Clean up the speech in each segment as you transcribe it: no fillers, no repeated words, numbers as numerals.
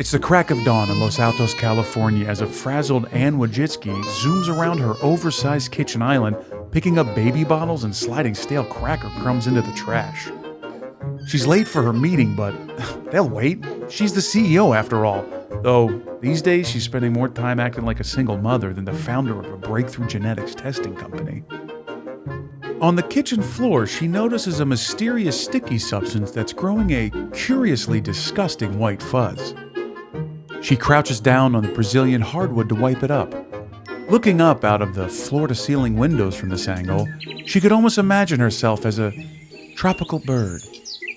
It's the crack of dawn in Los Altos, California, as a frazzled Anne Wojcicki zooms around her oversized kitchen island, picking up baby bottles and sliding stale cracker crumbs into the trash. She's late for her meeting, but they'll wait. She's the CEO after all, though these days she's spending more time acting like a single mother than the founder of a breakthrough genetics testing company. On the kitchen floor, she notices a mysterious sticky substance that's growing a curiously disgusting white fuzz. She crouches down on the Brazilian hardwood to wipe it up. Looking up out of the floor-to-ceiling windows from this angle, she could almost imagine herself as a tropical bird,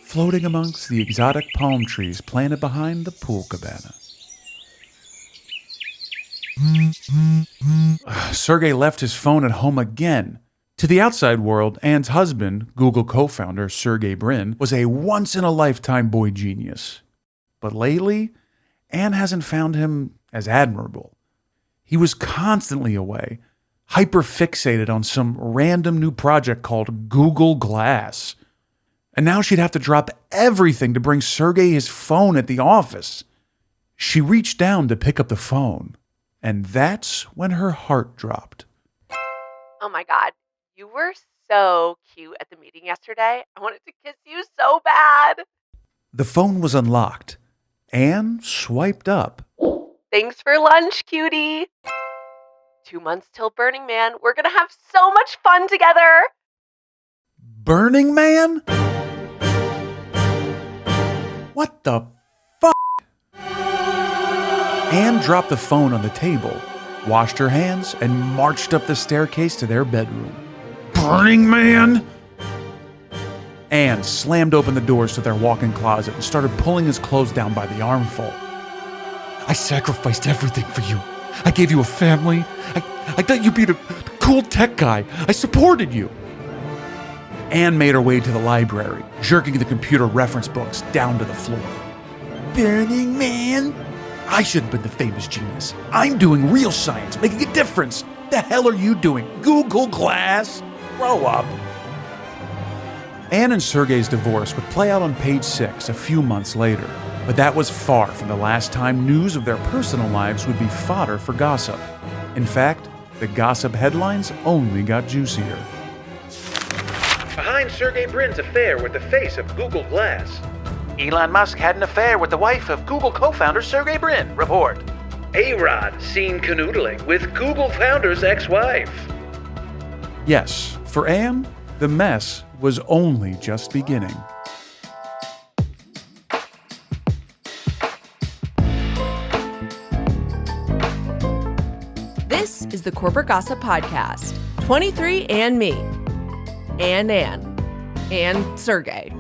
floating amongst the exotic palm trees planted behind the pool cabana. Sergey left his phone at home again. To the outside world, Anne's husband, Google co-founder Sergey Brin, was a once-in-a-lifetime boy genius. But lately, Anne hasn't found him as admirable. He was constantly away, hyper-fixated on some random new project called Google Glass. And now she'd have to drop everything to bring Sergey his phone at the office. She reached down to pick up the phone, and that's when her heart dropped. Oh my God, you were so cute at the meeting yesterday. I wanted to kiss you so bad. The phone was unlocked. Anne swiped up. Thanks for lunch, cutie. 2 months till Burning Man. We're going to have so much fun together. Burning Man? What the fuck? Anne dropped the phone on the table, washed her hands, and marched up the staircase to their bedroom. Burning Man? Anne slammed open the doors to their walk-in closet and started pulling his clothes down by the armful. I sacrificed everything for you. I gave you a family. I thought you'd be the cool tech guy. I supported you. Anne made her way to the library, jerking the computer reference books down to the floor. Burning Man? I should have been the famous genius. I'm doing real science, making a difference. The hell are you doing? Google Glass? Grow up. Anne and Sergey's divorce would play out on page 6 a few months later, but that was far from the last time news of their personal lives would be fodder for gossip. In fact, the gossip headlines only got juicier. Behind Sergey Brin's affair with the face of Google Glass. Elon Musk had an affair with the wife of Google co-founder Sergey Brin, report. A-Rod seen canoodling with Google founder's ex-wife. Yes, for Anne, the mess was only just beginning. This is the Corporate Gossip Podcast, 23&Me, Anne, and Sergey,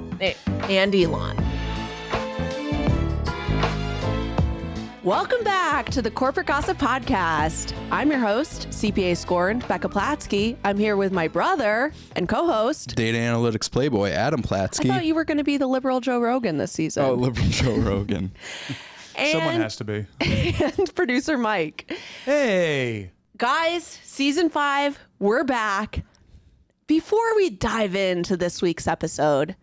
and Elon. Welcome back to the Corporate Gossip Podcast. I'm your host, CPA scorned, Becca Platsky. I'm here with my brother and co-host, Data Analytics Playboy, Adam Platsky. I thought you were going to be the liberal Joe Rogan this season. Oh, liberal Joe Rogan. Someone has to be. And producer Mike. Hey! Guys, season 5, we're back. Before we dive into this week's episode,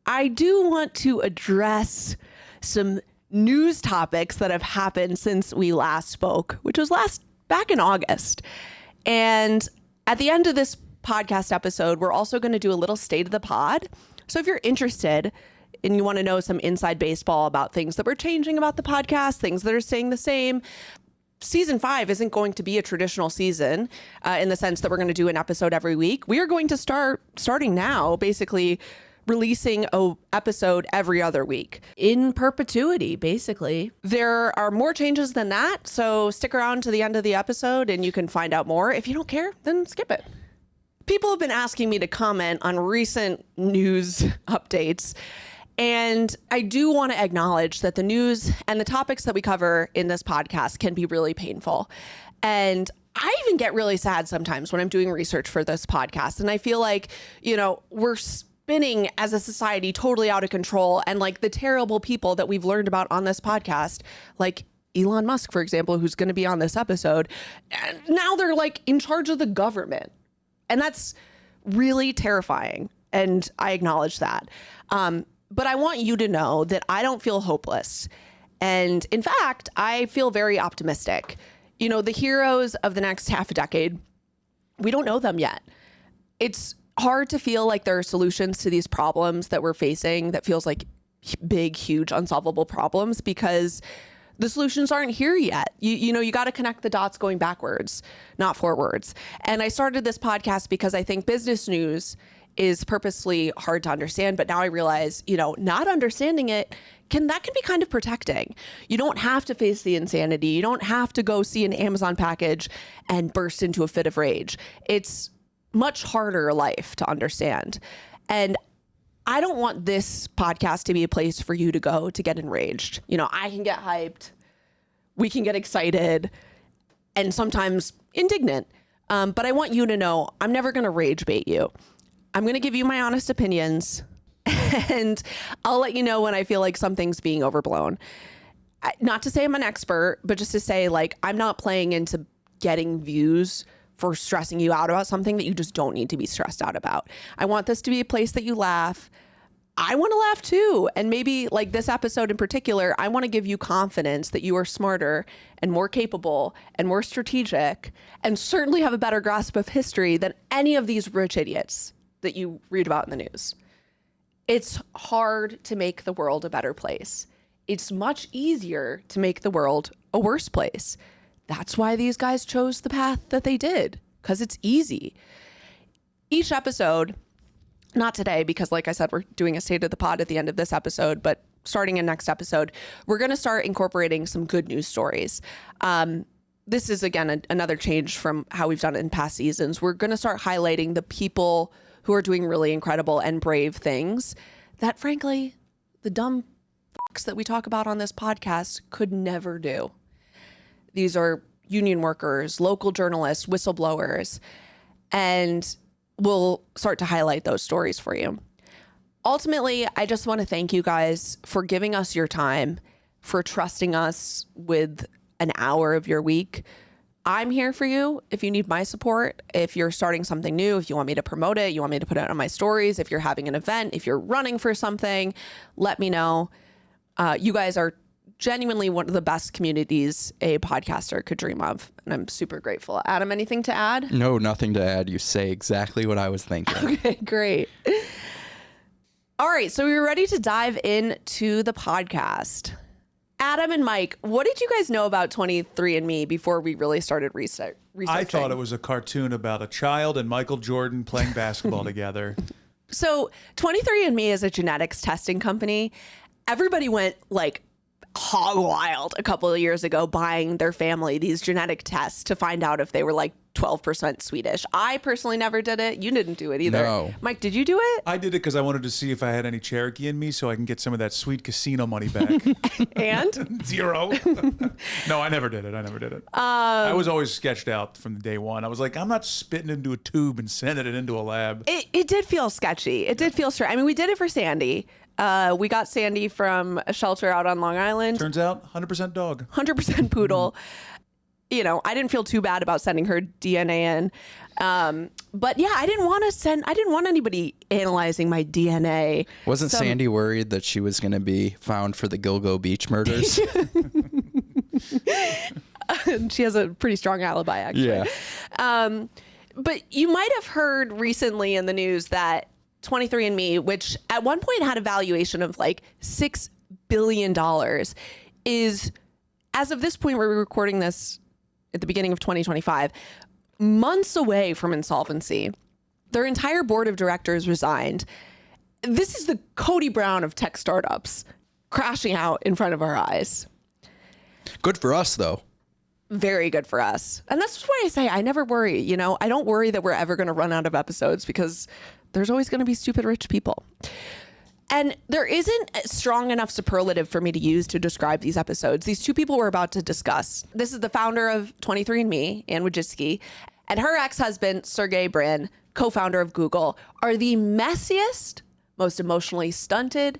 I do want to address some news topics that have happened since we last spoke, which was back in August. And at the end of this podcast episode, we're also going to do a little state of the pod. So if you're interested and you want to know some inside baseball about things that we're changing about the podcast, things that are staying the same, season 5 isn't going to be a traditional season in the sense that we're going to do an episode every week. We are going to starting now, basically releasing an episode every other week in perpetuity, basically. There are more changes than that, so stick around to the end of the episode and you can find out more. If you don't care, then skip it. People have been asking me to comment on recent news updates, and I do want to acknowledge that the news and the topics that we cover in this podcast can be really painful. And I even get really sad sometimes when I'm doing research for this podcast, and I feel like, we're spinning as a society totally out of control, and like the terrible people that we've learned about on this podcast, like Elon Musk, for example, who's going to be on this episode, and now they're like in charge of the government. And that's really terrifying. And I acknowledge that. But I want you to know that I don't feel hopeless. And in fact, I feel very optimistic. You know, the heroes of the next half a decade, we don't know them yet. It's hard to feel like there are solutions to these problems that we're facing that feels like big, huge, unsolvable problems because the solutions aren't here yet. You got to connect the dots going backwards, not forwards. And I started this podcast because I think business news is purposely hard to understand. But now I realize, not understanding it can be kind of protecting. You don't have to face the insanity. You don't have to go see an Amazon package and burst into a fit of rage. It's much harder life to understand. And I don't want this podcast to be a place for you to go to get enraged. I can get hyped. We can get excited and sometimes indignant. But I want you to know I'm never going to rage bait you. I'm going to give you my honest opinions and I'll let you know when I feel like something's being overblown. Not to say I'm an expert, but just to say I'm not playing into getting views for stressing you out about something that you just don't need to be stressed out about. I want this to be a place that you laugh. I want to laugh too. And maybe this episode in particular, I want to give you confidence that you are smarter and more capable and more strategic and certainly have a better grasp of history than any of these rich idiots that you read about in the news. It's hard to make the world a better place. It's much easier to make the world a worse place. That's why these guys chose the path that they did, because it's easy. Each episode, not today, because like I said, we're doing a state of the pod at the end of this episode, but starting in next episode, we're going to start incorporating some good news stories. This is, again, another change from how we've done it in past seasons. We're going to start highlighting the people who are doing really incredible and brave things that, frankly, the dumb fucks that we talk about on this podcast could never do. These are union workers, local journalists, whistleblowers, and we'll start to highlight those stories for you. Ultimately, I just want to thank you guys for giving us your time, for trusting us with an hour of your week. I'm here for you if you need my support, if you're starting something new, if you want me to promote it, you want me to put it on my stories, if you're having an event, if you're running for something, let me know. You guys are genuinely one of the best communities a podcaster could dream of. And I'm super grateful. Adam, anything to add? No, nothing to add. You say exactly what I was thinking. Okay, great. All right, so we're ready to dive into the podcast. Adam and Mike, what did you guys know about 23&Me before we really started researching? I thought it was a cartoon about a child and Michael Jordan playing basketball together. So 23&Me is a genetics testing company. Everybody went hog wild a couple of years ago buying their family these genetic tests to find out if they were 12% Swedish. I personally never did it. You didn't do it either. No. Mike, did you do it? I did it because I wanted to see if I had any Cherokee in me so I can get some of that sweet casino money back. And? 0. No, I never did it. I was always sketched out from day one. I was like, I'm not spitting into a tube and sending it into a lab. It did feel sketchy. It did feel strange. I mean, we did it for Sandy. We got Sandy from a shelter out on Long Island. Turns out 100% dog. 100% poodle. I didn't feel too bad about sending her DNA in. But yeah, I didn't want anybody analyzing my DNA. Wasn't Sandy worried that she was going to be found for the Gilgo Beach murders? She has a pretty strong alibi, actually. Yeah. But you might have heard recently in the news that 23&Me, which at one point had a valuation of $6 billion, is, as of this point where we're recording this at the beginning of 2025, months away from insolvency. Their entire board of directors resigned. This is the Cody Brown of tech startups crashing out in front of our eyes. Good for us, though. Very good for us. And that's why I say I never worry. I don't worry that we're ever going to run out of episodes because there's always going to be stupid rich people. And there isn't a strong enough superlative for me to use to describe these episodes. These two people we're about to discuss. This is the founder of 23&Me, Anne Wojcicki, and her ex-husband, Sergey Brin, co-founder of Google, are the messiest, most emotionally stunted,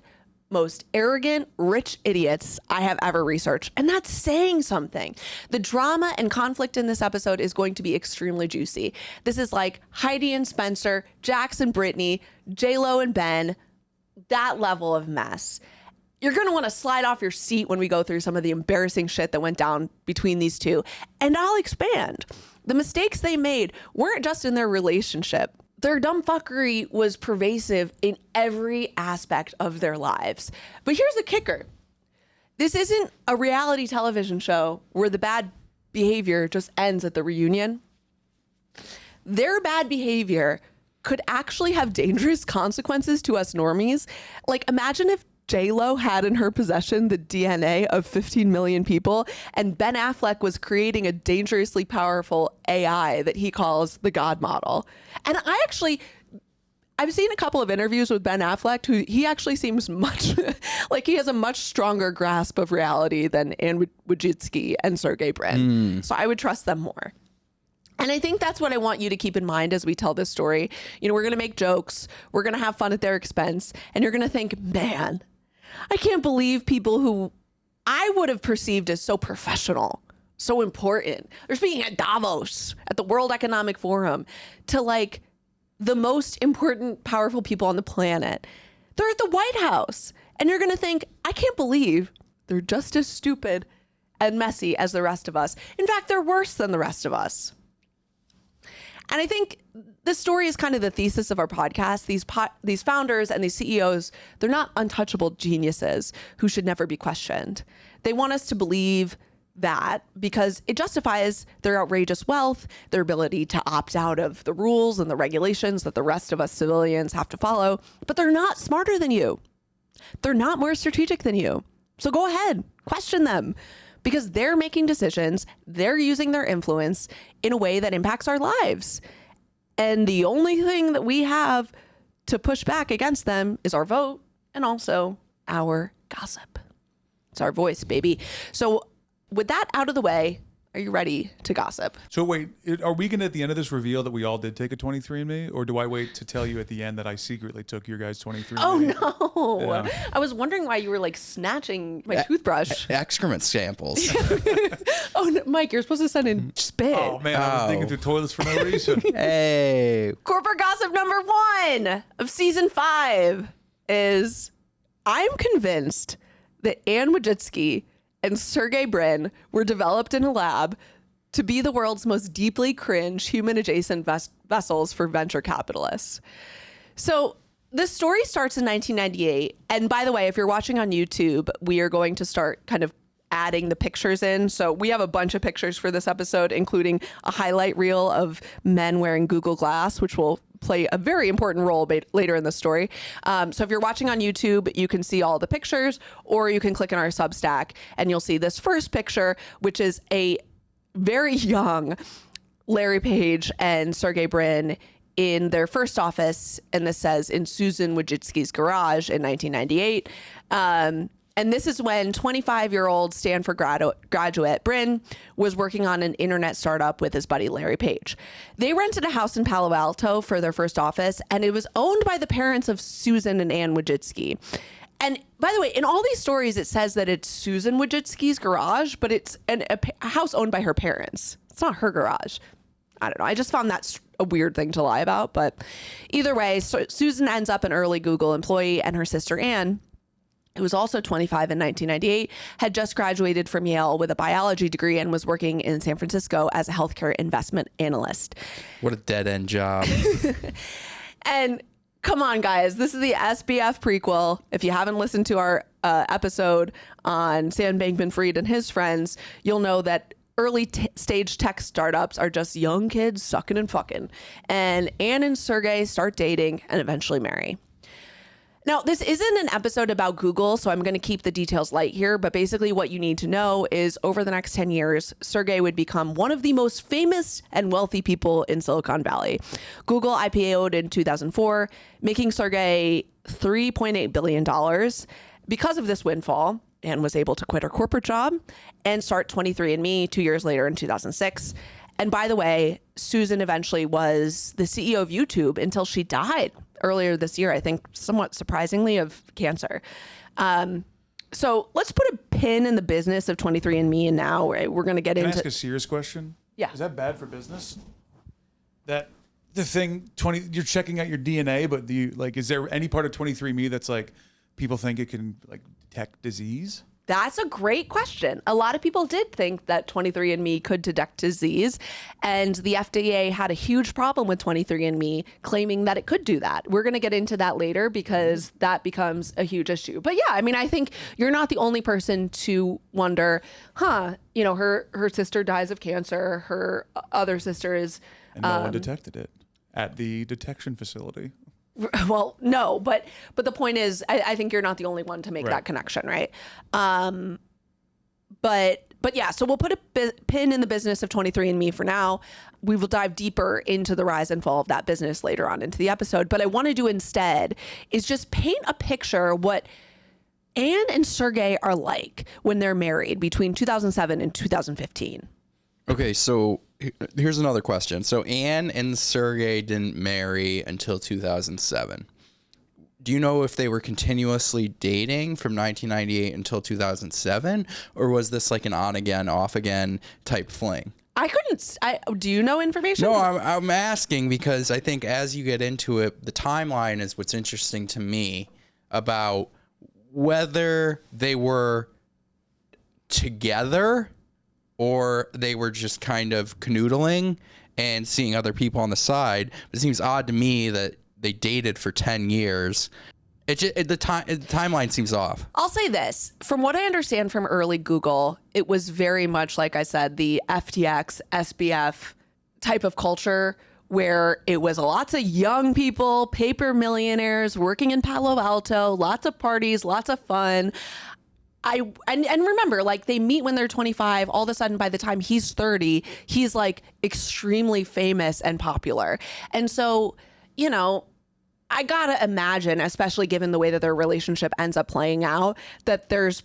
most arrogant, rich idiots I have ever researched. And that's saying something. The drama and conflict in this episode is going to be extremely juicy. This is like Heidi and Spencer, Jax and Brittany, J-Lo and Ben, that level of mess. You're going to want to slide off your seat when we go through some of the embarrassing shit that went down between these two. And I'll expand. The mistakes they made weren't just in their relationship. Their dumb fuckery was pervasive in every aspect of their lives. But here's the kicker. This isn't a reality television show where the bad behavior just ends at the reunion. Their bad behavior could actually have dangerous consequences to us normies. Like, imagine if J-Lo had in her possession the DNA of 15 million people, and Ben Affleck was creating a dangerously powerful AI that he calls the God model. And I've seen a couple of interviews with Ben Affleck, who he actually seems much like he has a much stronger grasp of reality than Anne Wojcicki and Sergey Brin. So I would trust them more. And I think that's what I want you to keep in mind as we tell this story. You know, we're going to make jokes. We're going to have fun at their expense. And you're going to think, man, I can't believe people who I would have perceived as so professional, so important. They're speaking at Davos, at the World Economic Forum, to like the most important, powerful people on the planet. They're at the White House. And you're going to think, I can't believe they're just as stupid and messy as the rest of us. In fact, they're worse than the rest of us. And I think this story is kind of the thesis of our podcast. These founders and these CEOs, they're not untouchable geniuses who should never be questioned. They want us to believe that because it justifies their outrageous wealth, their ability to opt out of the rules and the regulations that the rest of us civilians have to follow. But they're not smarter than you. They're not more strategic than you. So go ahead, question them. Because they're making decisions, they're using their influence in a way that impacts our lives. And the only thing that we have to push back against them is our vote and also our gossip. It's our voice, baby. So with that out of the way, are you ready to gossip? So wait, are we going to at the end of this reveal that we all did take a 23&Me? Or do I wait to tell you at the end that I secretly took your guys' 23&Me? Oh, no. Yeah. I was wondering why you were like snatching my toothbrush. Excrement samples. Oh, no, Mike, you're supposed to send in spit. Oh, man, I was digging through toilets for no reason. Hey. Corporate gossip number 1 of season 5 is I'm convinced that Anne Wojcicki and Sergey Brin were developed in a lab to be the world's most deeply cringe human-adjacent vessels for venture capitalists. So this story starts in 1998. And by the way, if you're watching on YouTube, we are going to start kind of adding the pictures in. So we have a bunch of pictures for this episode, including a highlight reel of men wearing Google Glass, which will play a very important role later in the story. So if you're watching on YouTube, you can see all the pictures, or you can click on our Substack and you'll see this first picture, which is a very young Larry Page and Sergey Brin in their first office. And this says in Susan Wojcicki's garage in 1998. And this is when 25-year-old Stanford graduate Brin was working on an internet startup with his buddy Larry Page. They rented a house in Palo Alto for their first office, and it was owned by the parents of Susan and Anne Wojcicki. And by the way, in all these stories, it says that it's Susan Wojcicki's garage, but it's a house owned by her parents. It's not her garage. I don't know. I just found that a weird thing to lie about. But either way, so Susan ends up an early Google employee, and her sister Anne, who was also 25 in 1998, had just graduated from Yale with a biology degree and was working in San Francisco as a healthcare investment analyst. What a dead-end job. And come on, guys. This is the SBF prequel. If you haven't listened to our episode on Sam Bankman-Fried and his friends, you'll know that early stage tech startups are just young kids sucking and fucking. And Anne and Sergey start dating and eventually marry. Now, this isn't an episode about Google, so I'm going to keep the details light here. But basically what you need to know is over the next 10 years, Sergey would become one of the most famous and wealthy people in Silicon Valley. Google IPO'd in 2004, making Sergey $3.8 billion. Because of this windfall, Anne was able to quit her corporate job and start 23&Me 2 years later in 2006. And by the way, Susan eventually was the CEO of YouTube until she died earlier this year, I think, somewhat surprisingly, of cancer. So let's put a pin in the business of 23&Me, and now we're going to get into... Can I ask a serious question? Yeah. Is that bad for business? That the thing, you're checking out your DNA, but is there any part of 23&Me that's like, people think it can like detect disease? That's a great question. A lot of people did think that 23&Me could detect disease, and the FDA had a huge problem with 23&Me, claiming that it could do that. We're going to get into that later because that becomes a huge issue. But yeah, I mean, I think you're not the only person to wonder, her sister dies of cancer, her other sister is... And no one detected it at the detection facility. Well, no, but the point is, I think you're not the only one to make that connection, right? But yeah, so we'll put a pin in the business of 23&Me for now. We will dive deeper into the rise and fall of that business later on into the episode. But I want to do instead is just paint a picture what Anne and Sergey are like when they're married between 2007 and 2015. Okay, so here's another question. So Anne and Sergey didn't marry until 2007. Do you know if they were continuously dating from 1998 until 2007, or was this like an on again, off again type fling? Do you know information? No, I'm asking because I think as you get into it, the timeline is what's interesting to me about whether they were together or they were just kind of canoodling and seeing other people on the side. It seems odd to me that they dated for 10 years. The timeline seems off. I'll say this. From what I understand from early Google, it was very much, like I said, the FTX, SBF type of culture where it was lots of young people, paper millionaires working in Palo Alto, lots of parties, lots of fun. And remember, like, they meet when they're 25. All of a sudden, by the time he's 30, he's like extremely famous and popular. And so, I gotta imagine, especially given the way that their relationship ends up playing out, that there's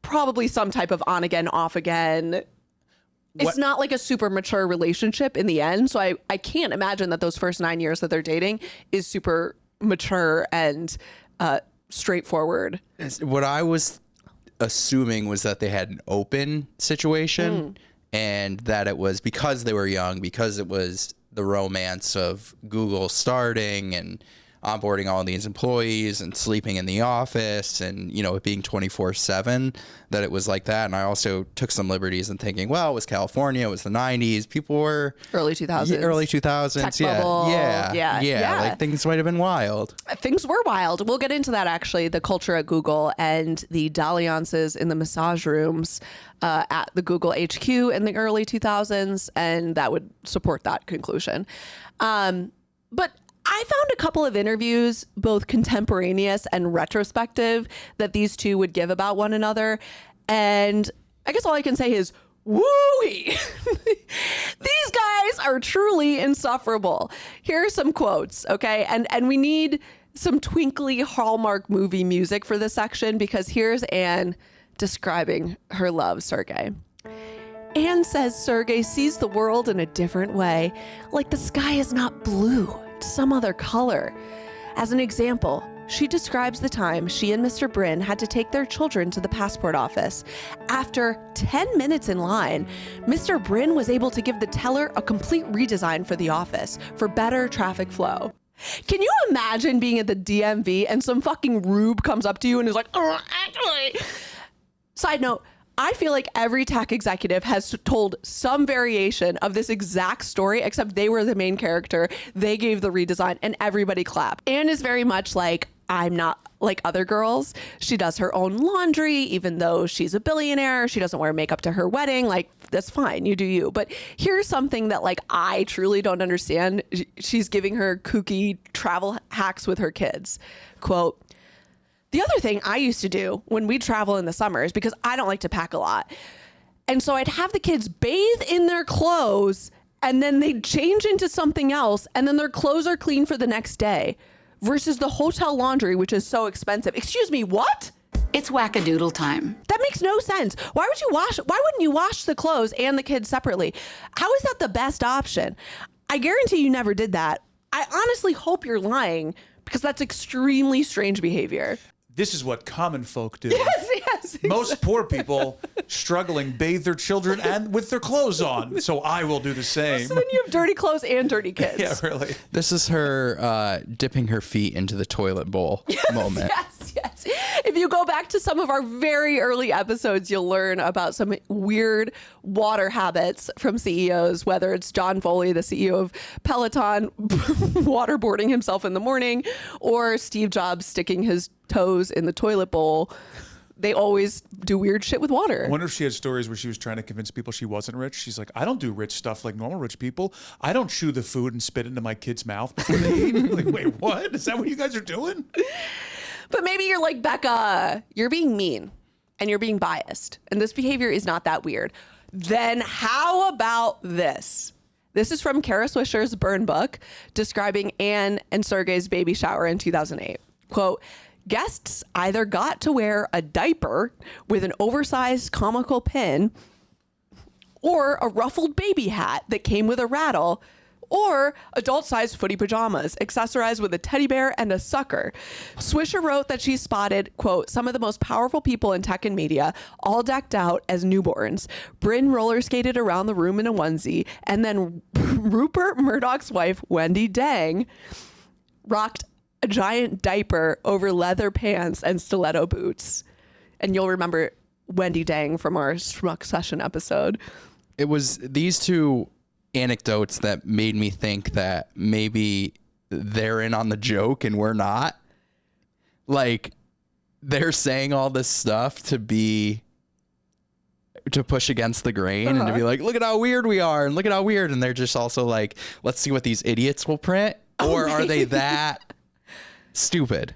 probably some type of on again, off again. It's not like a super mature relationship in the end. So I can't imagine that those first 9 years that they're dating is super mature and straightforward. What I was assuming was that they had an open situation and that it was because they were young, because it was the romance of Google starting and onboarding all these employees and sleeping in the office and, it being 24/7, that it was like that. And I also took some liberties in thinking, well, it was California, it was the 90s. People were... Early 2000s. Tech bubble. Yeah. Like things might have been wild. Things were wild. We'll get into that, actually, the culture at Google and the dalliances in the massage rooms at the Google HQ in the early 2000s. And that would support that conclusion. But I found a couple of interviews, both contemporaneous and retrospective, that these two would give about one another. And I guess all I can say is, woo-wee! These guys are truly insufferable. Here are some quotes, okay? And we need some twinkly Hallmark movie music for this section, because here's Anne describing her love, Sergey. Anne says Sergey sees the world in a different way, like the sky is not blue, some other color. As an example, she describes the time she and Mr. Brin had to take their children to the passport office. After 10 minutes in line, Mr. Brin was able to give the teller a complete redesign for the office for better traffic flow. Can you imagine being at the DMV and some fucking rube comes up to you and is like, actually. Side note, I feel like every tech executive has told some variation of this exact story, except they were the main character. They gave the redesign and everybody clapped. Anne is very much like, I'm not like other girls. She does her own laundry, even though she's a billionaire. She doesn't wear makeup to her wedding. Like, that's fine. You do you. But here's something that, like, I truly don't understand. She's giving her kooky travel hacks with her kids. Quote, the other thing I used to do when we travel in the summers, because I don't like to pack a lot. And so I'd have the kids bathe in their clothes and then they'd change into something else. And then their clothes are clean for the next day versus the hotel laundry, which is so expensive. Excuse me, what? It's wackadoodle time. That makes no sense. Why wouldn't you wash the clothes and the kids separately? How is that the best option? I guarantee you never did that. I honestly hope you're lying, because that's extremely strange behavior. This is what common folk do. Yes. Exactly. Most poor people struggling bathe their children and with their clothes on. So I will do the same. So then you have dirty clothes and dirty kids. Yeah, really. This is her dipping her feet into the toilet bowl moment. Yes. If you go back to some of our very early episodes, you'll learn about some weird water habits from CEOs, whether it's John Foley, the CEO of Peloton, waterboarding himself in the morning, or Steve Jobs sticking his toes in the toilet bowl. They always do weird shit with water. I wonder if she had stories where she was trying to convince people she wasn't rich. She's like, I don't do rich stuff like normal rich people. I don't chew the food and spit into my kid's mouth before they eat. Like, wait, what? Is that what you guys are doing? But maybe you're like, Becca, you're being mean and you're being biased, and this behavior is not that weird. Then how about this? This is from Kara Swisher's Burn book describing Anne and Sergey's baby shower in 2008. Quote, guests either got to wear a diaper with an oversized comical pin, or a ruffled baby hat that came with a rattle, or adult-sized footy pajamas accessorized with a teddy bear and a sucker. Swisher wrote that she spotted, quote, some of the most powerful people in tech and media all decked out as newborns. Brin roller skated around the room in a onesie, and then Rupert Murdoch's wife, Wendy Dang, rocked a giant diaper over leather pants and stiletto boots. And you'll remember Wendy Dang from our Schmuck Session episode. It was these two anecdotes that made me think that maybe they're in on the joke and we're not. Like, they're saying all this stuff to push against the grain and to be like, look at how weird we are and look at how weird. And they're just also like, let's see what these idiots will print. Or are they that stupid?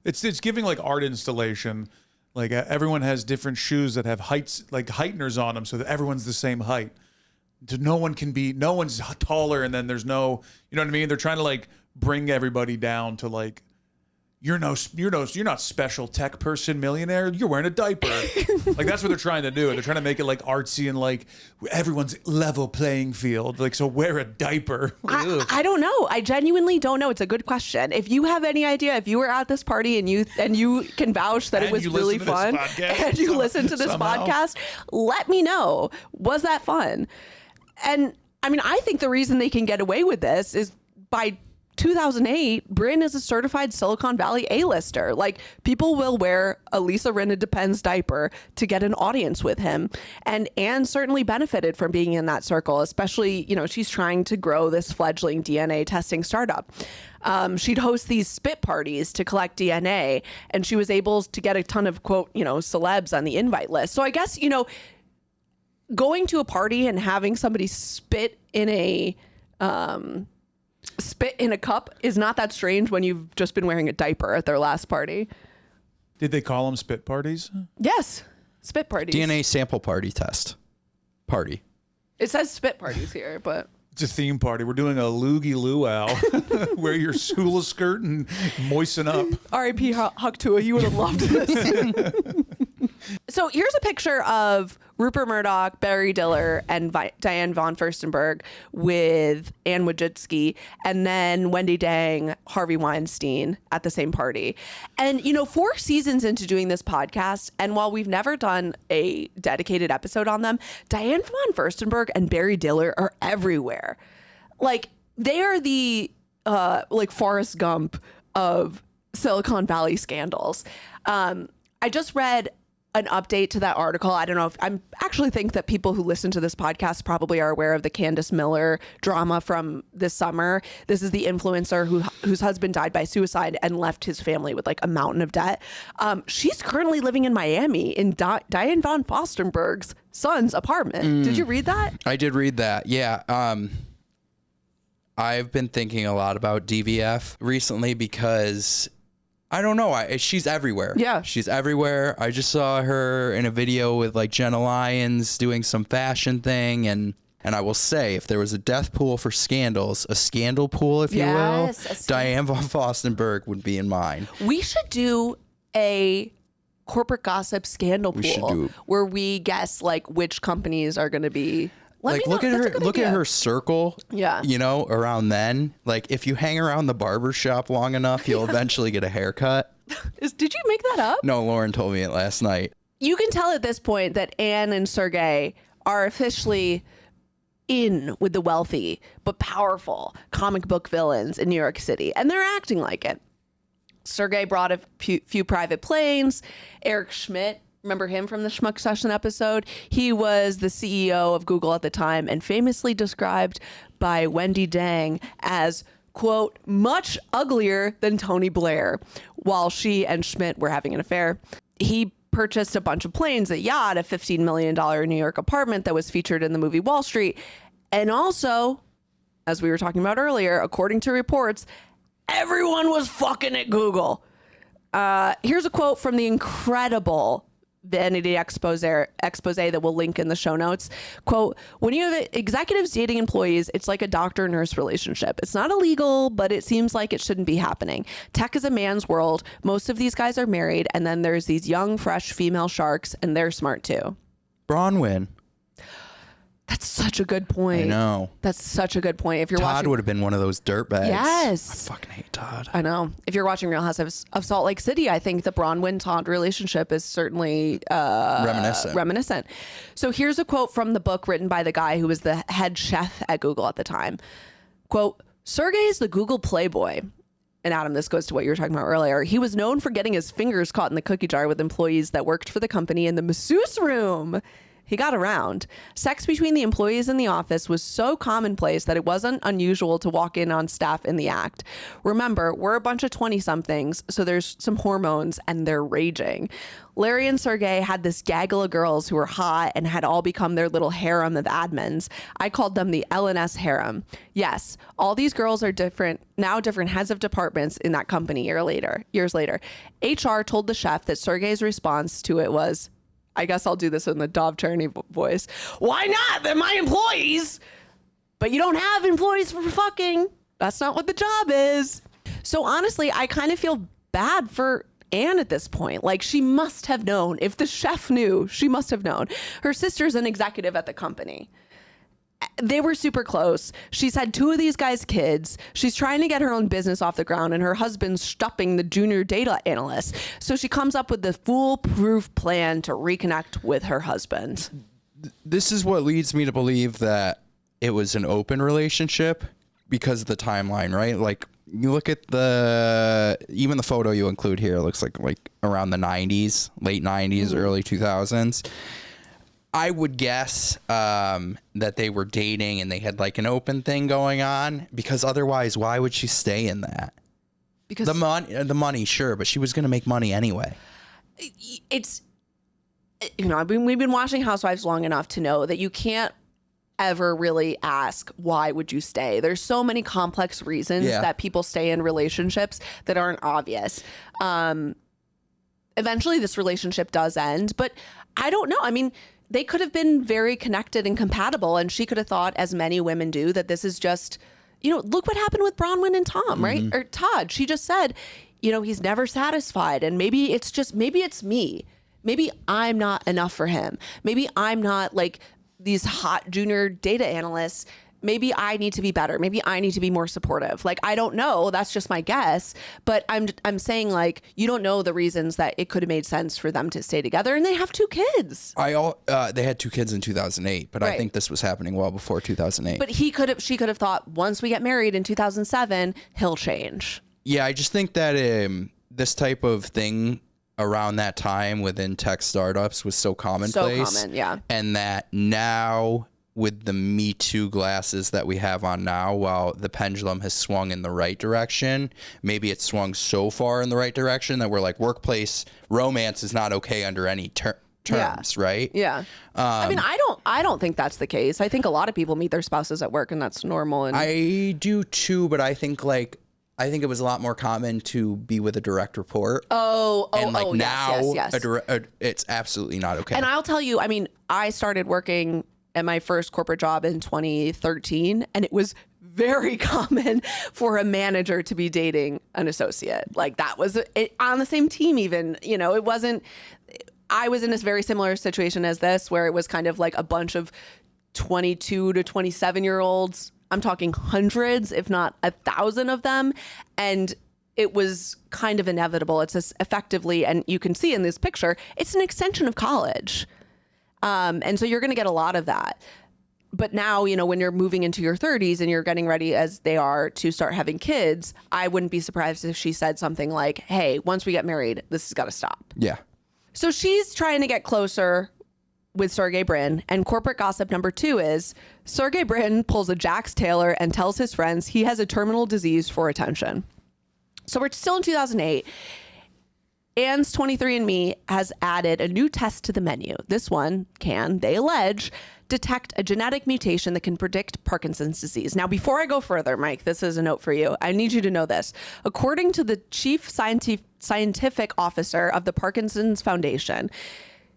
It's giving like art installation. Like everyone has different shoes that have heights, like heighteners on them, so that everyone's the same height. No one's taller, and then there's no, you know what I mean? They're trying to like bring everybody down to like, you're not special tech person millionaire. You're wearing a diaper. Like that's what they're trying to do. They're trying to make it like artsy and like everyone's level playing field. Like, so wear a diaper. I don't know. I genuinely don't know. It's a good question. If you have any idea, if you were at this party and you can vouch that it was really fun and you listen to this podcast, let me know. Was that fun? And I mean, I think the reason they can get away with this is by 2008, Brin is a certified Silicon Valley A-lister. Like, people will wear a Lisa Rinna Depends diaper to get an audience with him. And Anne certainly benefited from being in that circle, especially, she's trying to grow this fledgling DNA testing startup. She'd host these spit parties to collect DNA, and she was able to get a ton of, quote, celebs on the invite list. So I guess, going to a party and having somebody spit in a cup is not that strange when you've just been wearing a diaper at their last party. Did they call them spit parties? Yes. Spit parties. DNA sample party test. Party. It says spit parties here, but it's a theme party. We're doing a loogie luau. Wear your hula skirt and moisten up. R.I.P. Huck Tua, you would have loved this. So here's a picture of Rupert Murdoch, Barry Diller, and Diane von Furstenberg with Anne Wojcicki, and then Wendy Dang, Harvey Weinstein at the same party. And, 4 seasons into doing this podcast, and while we've never done a dedicated episode on them, Diane von Furstenberg and Barry Diller are everywhere. Like, they are the, Forrest Gump of Silicon Valley scandals. I just read an update to that article. I don't know if I actually think that people who listen to this podcast probably are aware of the Candace Miller drama from this summer. This is the influencer whose husband died by suicide and left his family with like a mountain of debt. She's currently living in Miami in Diane von Furstenberg's son's apartment. Did you read that? I did read that. Yeah. I've been thinking a lot about DVF recently because I don't know. She's everywhere. Yeah. She's everywhere. I just saw her in a video with like Jenna Lyons doing some fashion thing. And I will say, if there was a death pool for scandals, a scandal pool, if you will, Diane von Furstenberg would be in mine. We should do a corporate gossip scandal pool where we guess like which companies are going to be. Look at her circle. Yeah. Around then. Like, if you hang around the barber shop long enough, you'll eventually get a haircut. Did you make that up? No, Lauren told me it last night. You can tell at this point that Anne and Sergey are officially in with the wealthy but powerful comic book villains in New York City, and they're acting like it. Sergey brought a few private planes. Eric Schmidt, remember him from the Schmuck Session episode? He was the CEO of Google at the time and famously described by Wendy Dang as, quote, much uglier than Tony Blair, while she and Schmidt were having an affair. He purchased a bunch of planes, a yacht, a $15 million New York apartment that was featured in the movie Wall Street. And also, as we were talking about earlier, according to reports, everyone was fucking at Google. Here's a quote from the incredible Vanity expose that we'll link in the show notes. Quote, when you have executives dating employees, it's like a doctor-nurse relationship. It's not illegal, but it seems like it shouldn't be happening. Tech is a man's world. Most of these guys are married, and then there's these young, fresh female sharks, and they're smart too. Bronwyn. That's such a good point. I know. That's such a good point. If you're Todd watching, would have been one of those dirtbags. yes, I fucking hate Todd. I know. If you're watching Real Housewives of Salt Lake City, I think the Bronwyn Todd relationship is certainly reminiscent. So here's a quote from the book written by the guy who was the head chef at Google at the time. Quote, Sergey is the Google playboy. And Adam, this goes to what you were talking about earlier. He was known for getting his fingers caught in the cookie jar with employees that worked for the company in the masseuse room. He got around. Sex between the employees in the office was so commonplace that it wasn't unusual to walk in on staff in the act. Remember, we're a bunch of 20-somethings, so there's some hormones and they're raging. Larry and Sergey had this gaggle of girls who were hot and had all become their little harem of admins. I called them the L&S harem. Yes, all these girls are different heads of departments in that company years later. HR told the chef that Sergey's response to it was, I guess I'll do this in the Dov Charney voice. Why not? They're my employees. But you don't have employees for fucking. That's not what the job is. So honestly, I kind of feel bad for Anne at this point. Like, she must have known. If the chef knew, she must have known. Her sister's an executive at the company. They were super close. She's had 2 of these guys' kids. She's trying to get her own business off the ground, and her husband's stopping the junior data analyst. So she comes up with the foolproof plan to reconnect with her husband. This is what leads me to believe that it was an open relationship because of the timeline, right? Like, you look at even the photo you include here, looks like around the 90s, late 90s, early 2000s. I would guess that they were dating and they had like an open thing going on, because otherwise, why would she stay in that? Because the money, sure, but she was going to make money anyway. It's, we've been watching Housewives long enough to know that you can't ever really ask, why would you stay? There's so many complex reasons that people stay in relationships that aren't obvious. Eventually, this relationship does end, but I don't know. I mean, they could have been very connected and compatible, and she could have thought, as many women do, that this is just, look what happened with Bronwyn and Tom, right? Or Todd. She just said, he's never satisfied, and maybe it's me. Maybe I'm not enough for him. Maybe I'm not like these hot junior data analysts. Maybe I need to be better. Maybe I need to be more supportive. Like, I don't know. That's just my guess. But I'm saying, like, you don't know the reasons that it could have made sense for them to stay together. And they have 2 kids. They had 2 kids in 2008, but right. I think this was happening well before 2008. But she could have thought, once we get married in 2007, he'll change. Yeah, I just think that this type of thing around that time within tech startups was so commonplace. So common, yeah. And that now, with the Me Too glasses that we have on now, while the pendulum has swung in the right direction, maybe it's swung so far in the right direction that we're like, workplace romance is not okay under any terms, right? Yeah. I mean, I don't think that's the case. I think a lot of people meet their spouses at work, and that's normal. And I do too, but I think it was a lot more common to be with a direct report. Now yes. It's absolutely not okay. And I'll tell you, I mean, I started working at my first corporate job in 2013, and it was very common for a manager to be dating an associate. Like, that was on the same team even. It wasn't, I was in this very similar situation as this, where it was kind of like a bunch of 22 to 27-year-olds. I'm talking hundreds, if not 1,000 of them. And it was kind of inevitable. It's effectively, and you can see in this picture, it's an extension of college. And so you're going to get a lot of that. But now, when you're moving into your 30s and you're getting ready as they are to start having kids, I wouldn't be surprised if she said something like, hey, once we get married, this has got to stop. Yeah. So she's trying to get closer with Sergey Brin, and corporate gossip number 2 is Sergey Brin pulls a Jax Taylor and tells his friends he has a terminal disease for attention. So we're still in 2008. Anne's 23&Me has added a new test to the menu. This one can, they allege, detect a genetic mutation that can predict Parkinson's disease. Now, before I go further, Mike, this is a note for you. I need you to know this. According to the chief scientific officer of the Parkinson's Foundation,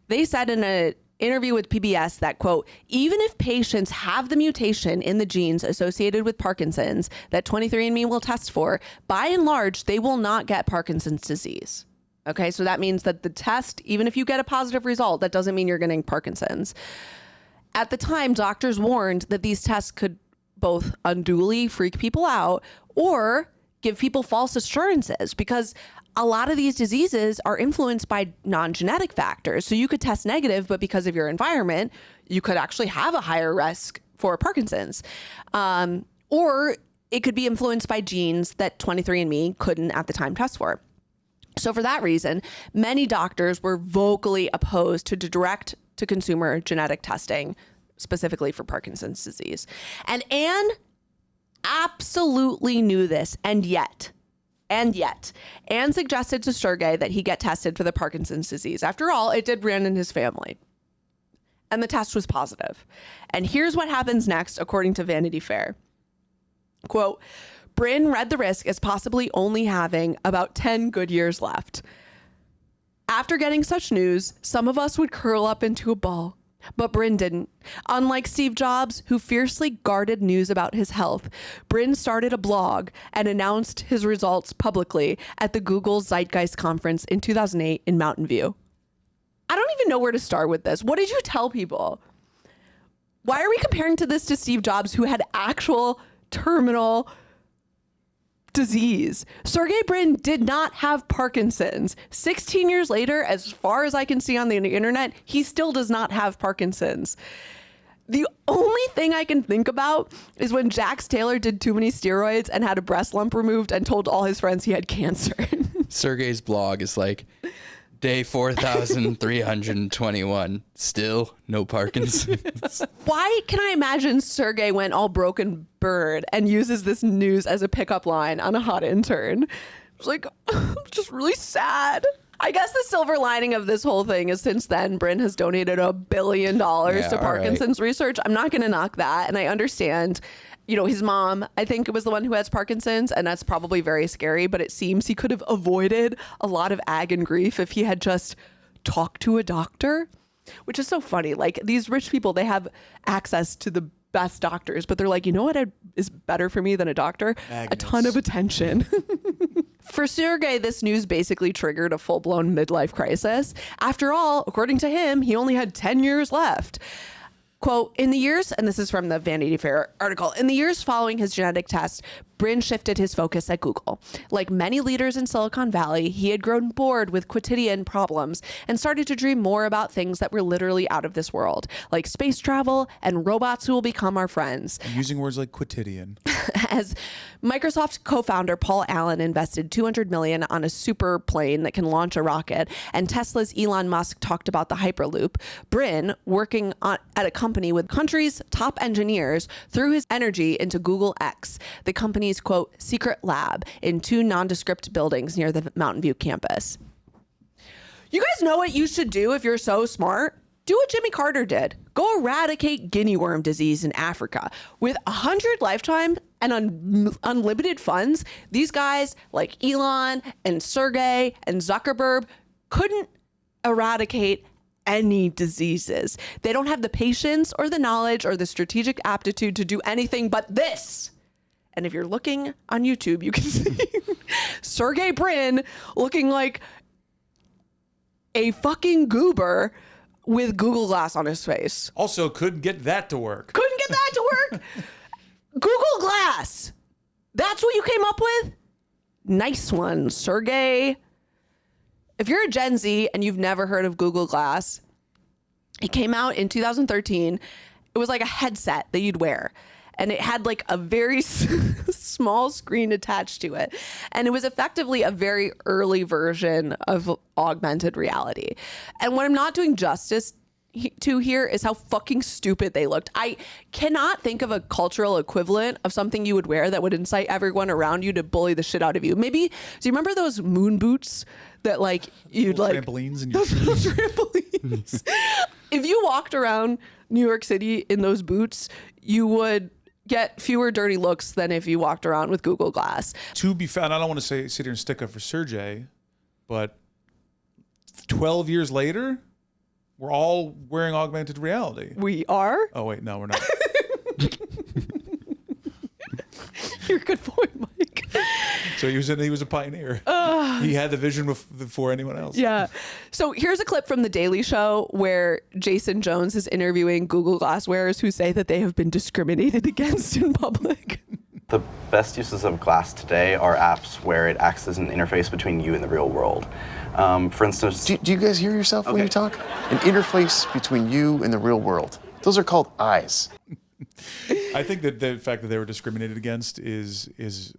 they said in an interview with PBS that, quote, even if patients have the mutation in the genes associated with Parkinson's that 23&Me will test for, by and large, they will not get Parkinson's disease. Okay, so that means that the test, even if you get a positive result, that doesn't mean you're getting Parkinson's. At the time, doctors warned that these tests could both unduly freak people out or give people false assurances, because a lot of these diseases are influenced by non-genetic factors. So you could test negative, but because of your environment, you could actually have a higher risk for Parkinson's. Or it could be influenced by genes that 23&Me couldn't at the time test for. So for that reason, many doctors were vocally opposed to direct-to-consumer genetic testing, specifically for Parkinson's disease. And Anne absolutely knew this, and yet, Anne suggested to Sergey that he get tested for the Parkinson's disease. After all, it did run in his family. And the test was positive. And here's what happens next, according to Vanity Fair. Quote, Brin read the risk as possibly only having about 10 good years left. After getting such news, some of us would curl up into a ball. But Brin didn't. Unlike Steve Jobs, who fiercely guarded news about his health, Brin started a blog and announced his results publicly at the Google Zeitgeist Conference in 2008 in Mountain View. I don't even know where to start with this. What did you tell people? Why are we comparing this to Steve Jobs, who had actual terminal disease? Sergey Brin did not have Parkinson's. 16 years later, as far as I can see on the internet, he still does not have Parkinson's. The only thing I can think about is when Jax Taylor did too many steroids and had a breast lump removed and told all his friends he had cancer. Sergey's blog is like, day 4,321, still no Parkinson's. Why can I imagine Sergey went all broken bird and uses this news as a pickup line on a hot intern? It's like, just really sad. I guess the silver lining of this whole thing is since then, Brin has donated $1 billion to Parkinson's research. I'm not going to knock that. And I understand, his mom, I think it was the one who has Parkinson's, and that's probably very scary, but it seems he could have avoided a lot of ag and grief if he had just talked to a doctor, which is so funny. Like, these rich people, they have access to the best doctors, but they're like, you know what is better for me than a doctor? Magnets. A ton of attention. For Sergey, this news basically triggered a full-blown midlife crisis. After all, according to him, he only had 10 years left. Quote, in the years, and this is from the Vanity Fair article, in the years following his genetic test, Brin shifted his focus at Google. Like many leaders in Silicon Valley, he had grown bored with quotidian problems and started to dream more about things that were literally out of this world, like space travel and robots who will become our friends. I'm using words like quotidian. As Microsoft co-founder Paul Allen invested $200 million on a super plane that can launch a rocket, and Tesla's Elon Musk talked about the Hyperloop, Brin, working at a company with country's top engineers, threw his energy into Google X, the company's, quote, secret lab in 2 nondescript buildings near the Mountain View campus. You guys know what you should do if you're so smart? Do what Jimmy Carter did. Go eradicate guinea worm disease in Africa. With 100 lifetime and unlimited funds, these guys like Elon and Sergey and Zuckerberg couldn't eradicate any diseases. They don't have the patience or the knowledge or the strategic aptitude to do anything but this. And if you're looking on YouTube, you can see Sergey Brin looking like a fucking goober with Google Glass on his face. Also, couldn't get that to work. Couldn't get that to work? Google Glass. That's what you came up with? Nice one, Sergey. If you're a Gen Z and you've never heard of Google Glass, it came out in 2013. It was like a headset that you'd wear. And it had like a very small screen attached to it. And it was effectively a very early version of augmented reality. And what I'm not doing justice to here is how fucking stupid they looked. I cannot think of a cultural equivalent of something you would wear that would incite everyone around you to bully the shit out of you. Maybe, do you remember those moon boots that like you'd like trampolines in your those trampolines? If you walked around New York City in those boots, you would get fewer dirty looks than if you walked around with Google Glass. To be found, I don't want to sit here and stick up for Sergey, but 12 years later, we're all wearing augmented reality. We are? Oh, wait, no, we're not. You're a good boy, Mike. So he was a pioneer. He had the vision before anyone else. Yeah. So here's a clip from The Daily Show where Jason Jones is interviewing Google Glass wearers who say that they have been discriminated against in public. The best uses of glass today are apps where it acts as an interface between you and the real world. For instance... Do you guys hear yourself when you talk? An interface between you and the real world. Those are called eyes. I think that the fact that they were discriminated against is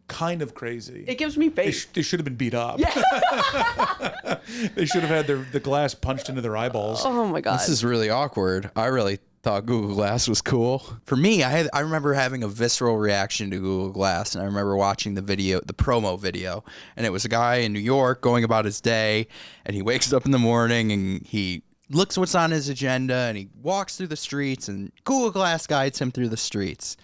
kind of crazy. It gives me faith. They should have been beat up. Yeah. They should have had the glass punched into their eyeballs. Oh my God. This is really awkward. I really thought Google Glass was cool. For me, I remember having a visceral reaction to Google Glass, and I remember watching the promo video, and it was a guy in New York going about his day, and he wakes up in the morning and he looks what's on his agenda, and he walks through the streets, and Google Glass guides him through the streets.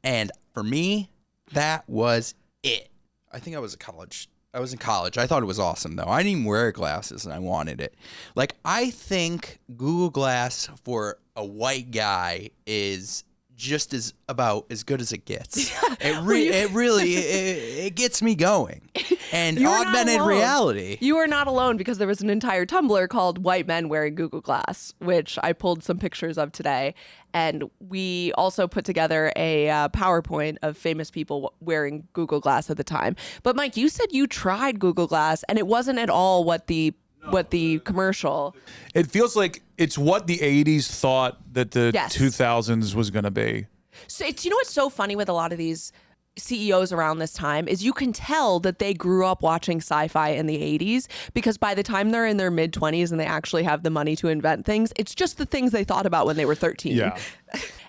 And for me, that was it. I think I was in college. I thought it was awesome, though. I didn't even wear glasses, and I wanted it. Like, I think Google Glass for a white guy is just about as good as it gets. It gets me going. And augmented reality. You are not alone, because there was an entire Tumblr called White Men Wearing Google Glass, which I pulled some pictures of today. And we also put together a PowerPoint of famous people wearing Google Glass at the time. But Mike, you said you tried Google Glass and it wasn't at all what the commercial. It feels like it's what the 80s thought that the 2000s was going to be. So you know what's so funny with a lot of these CEOs around this time is you can tell that they grew up watching sci-fi in the 80s, because by the time they're in their mid-20s and they actually have the money to invent things, it's just the things they thought about when they were 13. Yeah.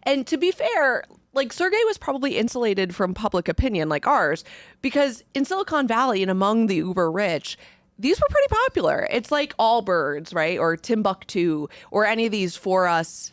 And to be fair, like, Sergey was probably insulated from public opinion like ours, because in Silicon Valley and among the uber rich, these were pretty popular. It's like Allbirds, right? Or Timbuktu, or any of these for us,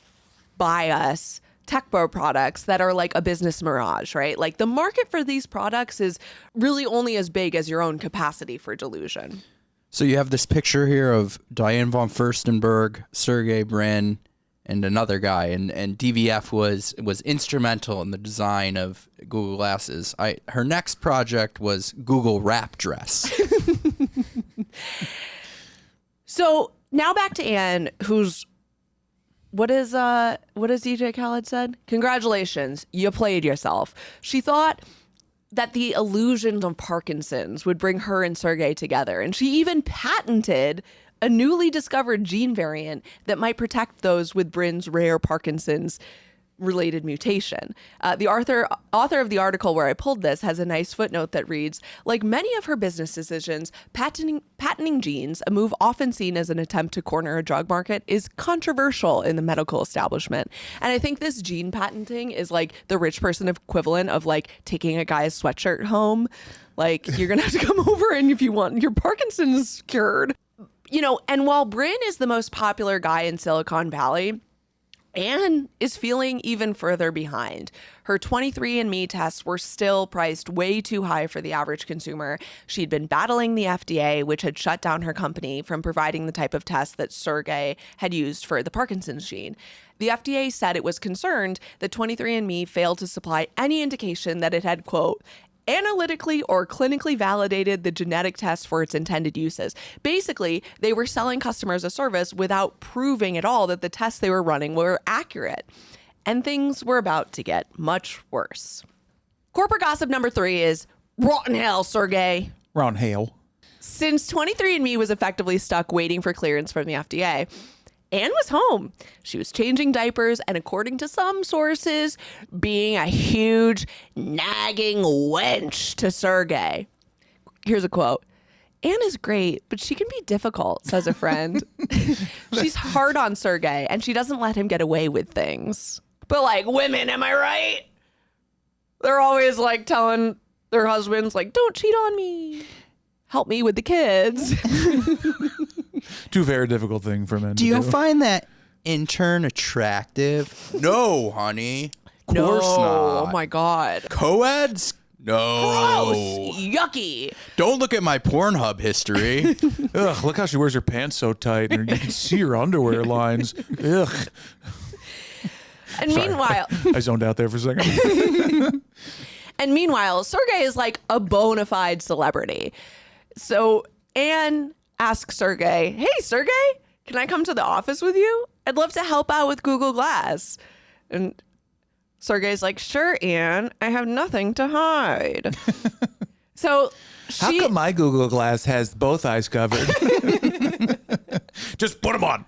by us tech bro products that are like a business mirage, right? Like, the market for these products is really only as big as your own capacity for delusion. So you have this picture here of Diane von Furstenberg, Sergey Brin, and another guy, and DVF was instrumental in the design of Google Glasses. Her next project was Google Wrap Dress. So now back to Anne, who's what has DJ Khaled said? Congratulations, you played yourself. She thought that the illusions of Parkinson's would bring her and Sergey together, and she even patented a newly discovered gene variant that might protect those with Brin's rare Parkinson's related mutation. The author of the article where I pulled this has a nice footnote that reads, like many of her business decisions, patenting genes, a move often seen as an attempt to corner a drug market, is controversial in the medical establishment. And I think this gene patenting is like the rich person equivalent of like taking a guy's sweatshirt home. Like, you're going to have to come over, and if you want your Parkinson's cured. You know, and while Brin is the most popular guy in Silicon Valley, Anne is feeling even further behind. Her 23&Me tests were still priced way too high for the average consumer. She'd been battling the FDA, which had shut down her company from providing the type of test that Sergey had used for the Parkinson's gene. The FDA said it was concerned that 23&Me failed to supply any indication that it had, quote, analytically or clinically validated the genetic test for its intended uses. Basically, they were selling customers a service without proving at all that the tests they were running were accurate. And things were about to get much worse. Corporate gossip number 3 is rotten hell, Sergey. Rotten hell. Since 23&Me was effectively stuck waiting for clearance from the FDA, Anne was home. She was changing diapers and, according to some sources, being a huge nagging wench to Sergey. Here's a quote. Anne is great, but she can be difficult, says a friend. She's hard on Sergey, and she doesn't let him get away with things. But like women, am I right? They're always like telling their husbands, like, don't cheat on me. Help me with the kids. Two very difficult thing for men to Do you find that intern attractive? No, honey. Of course not. Oh my God. Co-eds? No. Gross. Yucky. Don't look at my Pornhub history. Ugh, look how she wears her pants so tight, and you can see her underwear lines. Ugh. And meanwhile, I zoned out there for a second. And meanwhile, Sergey is like a bona fide celebrity. So Anne asks Sergey, hey, Sergey, can I come to the office with you? I'd love to help out with Google Glass. And Sergey's like, sure, Anne, I have nothing to hide. So How come my Google Glass has both eyes covered? Just put them on.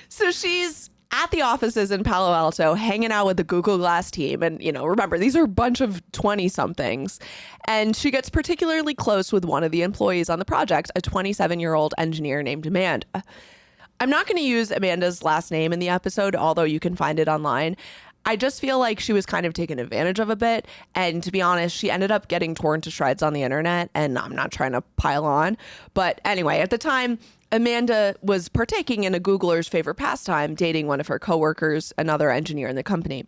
So she's at the offices in Palo Alto hanging out with the Google Glass team. And, you know, remember, these are a bunch of 20-somethings. And she gets particularly close with one of the employees on the project, a 27-year-old engineer named Amanda. I'm not going to use Amanda's last name in the episode, although you can find it online. I just feel like she was kind of taken advantage of a bit. And to be honest, she ended up getting torn to shreds on the internet. And I'm not trying to pile on. But anyway, at the time, Amanda was partaking in a Googler's favorite pastime, dating one of her coworkers, another engineer in the company.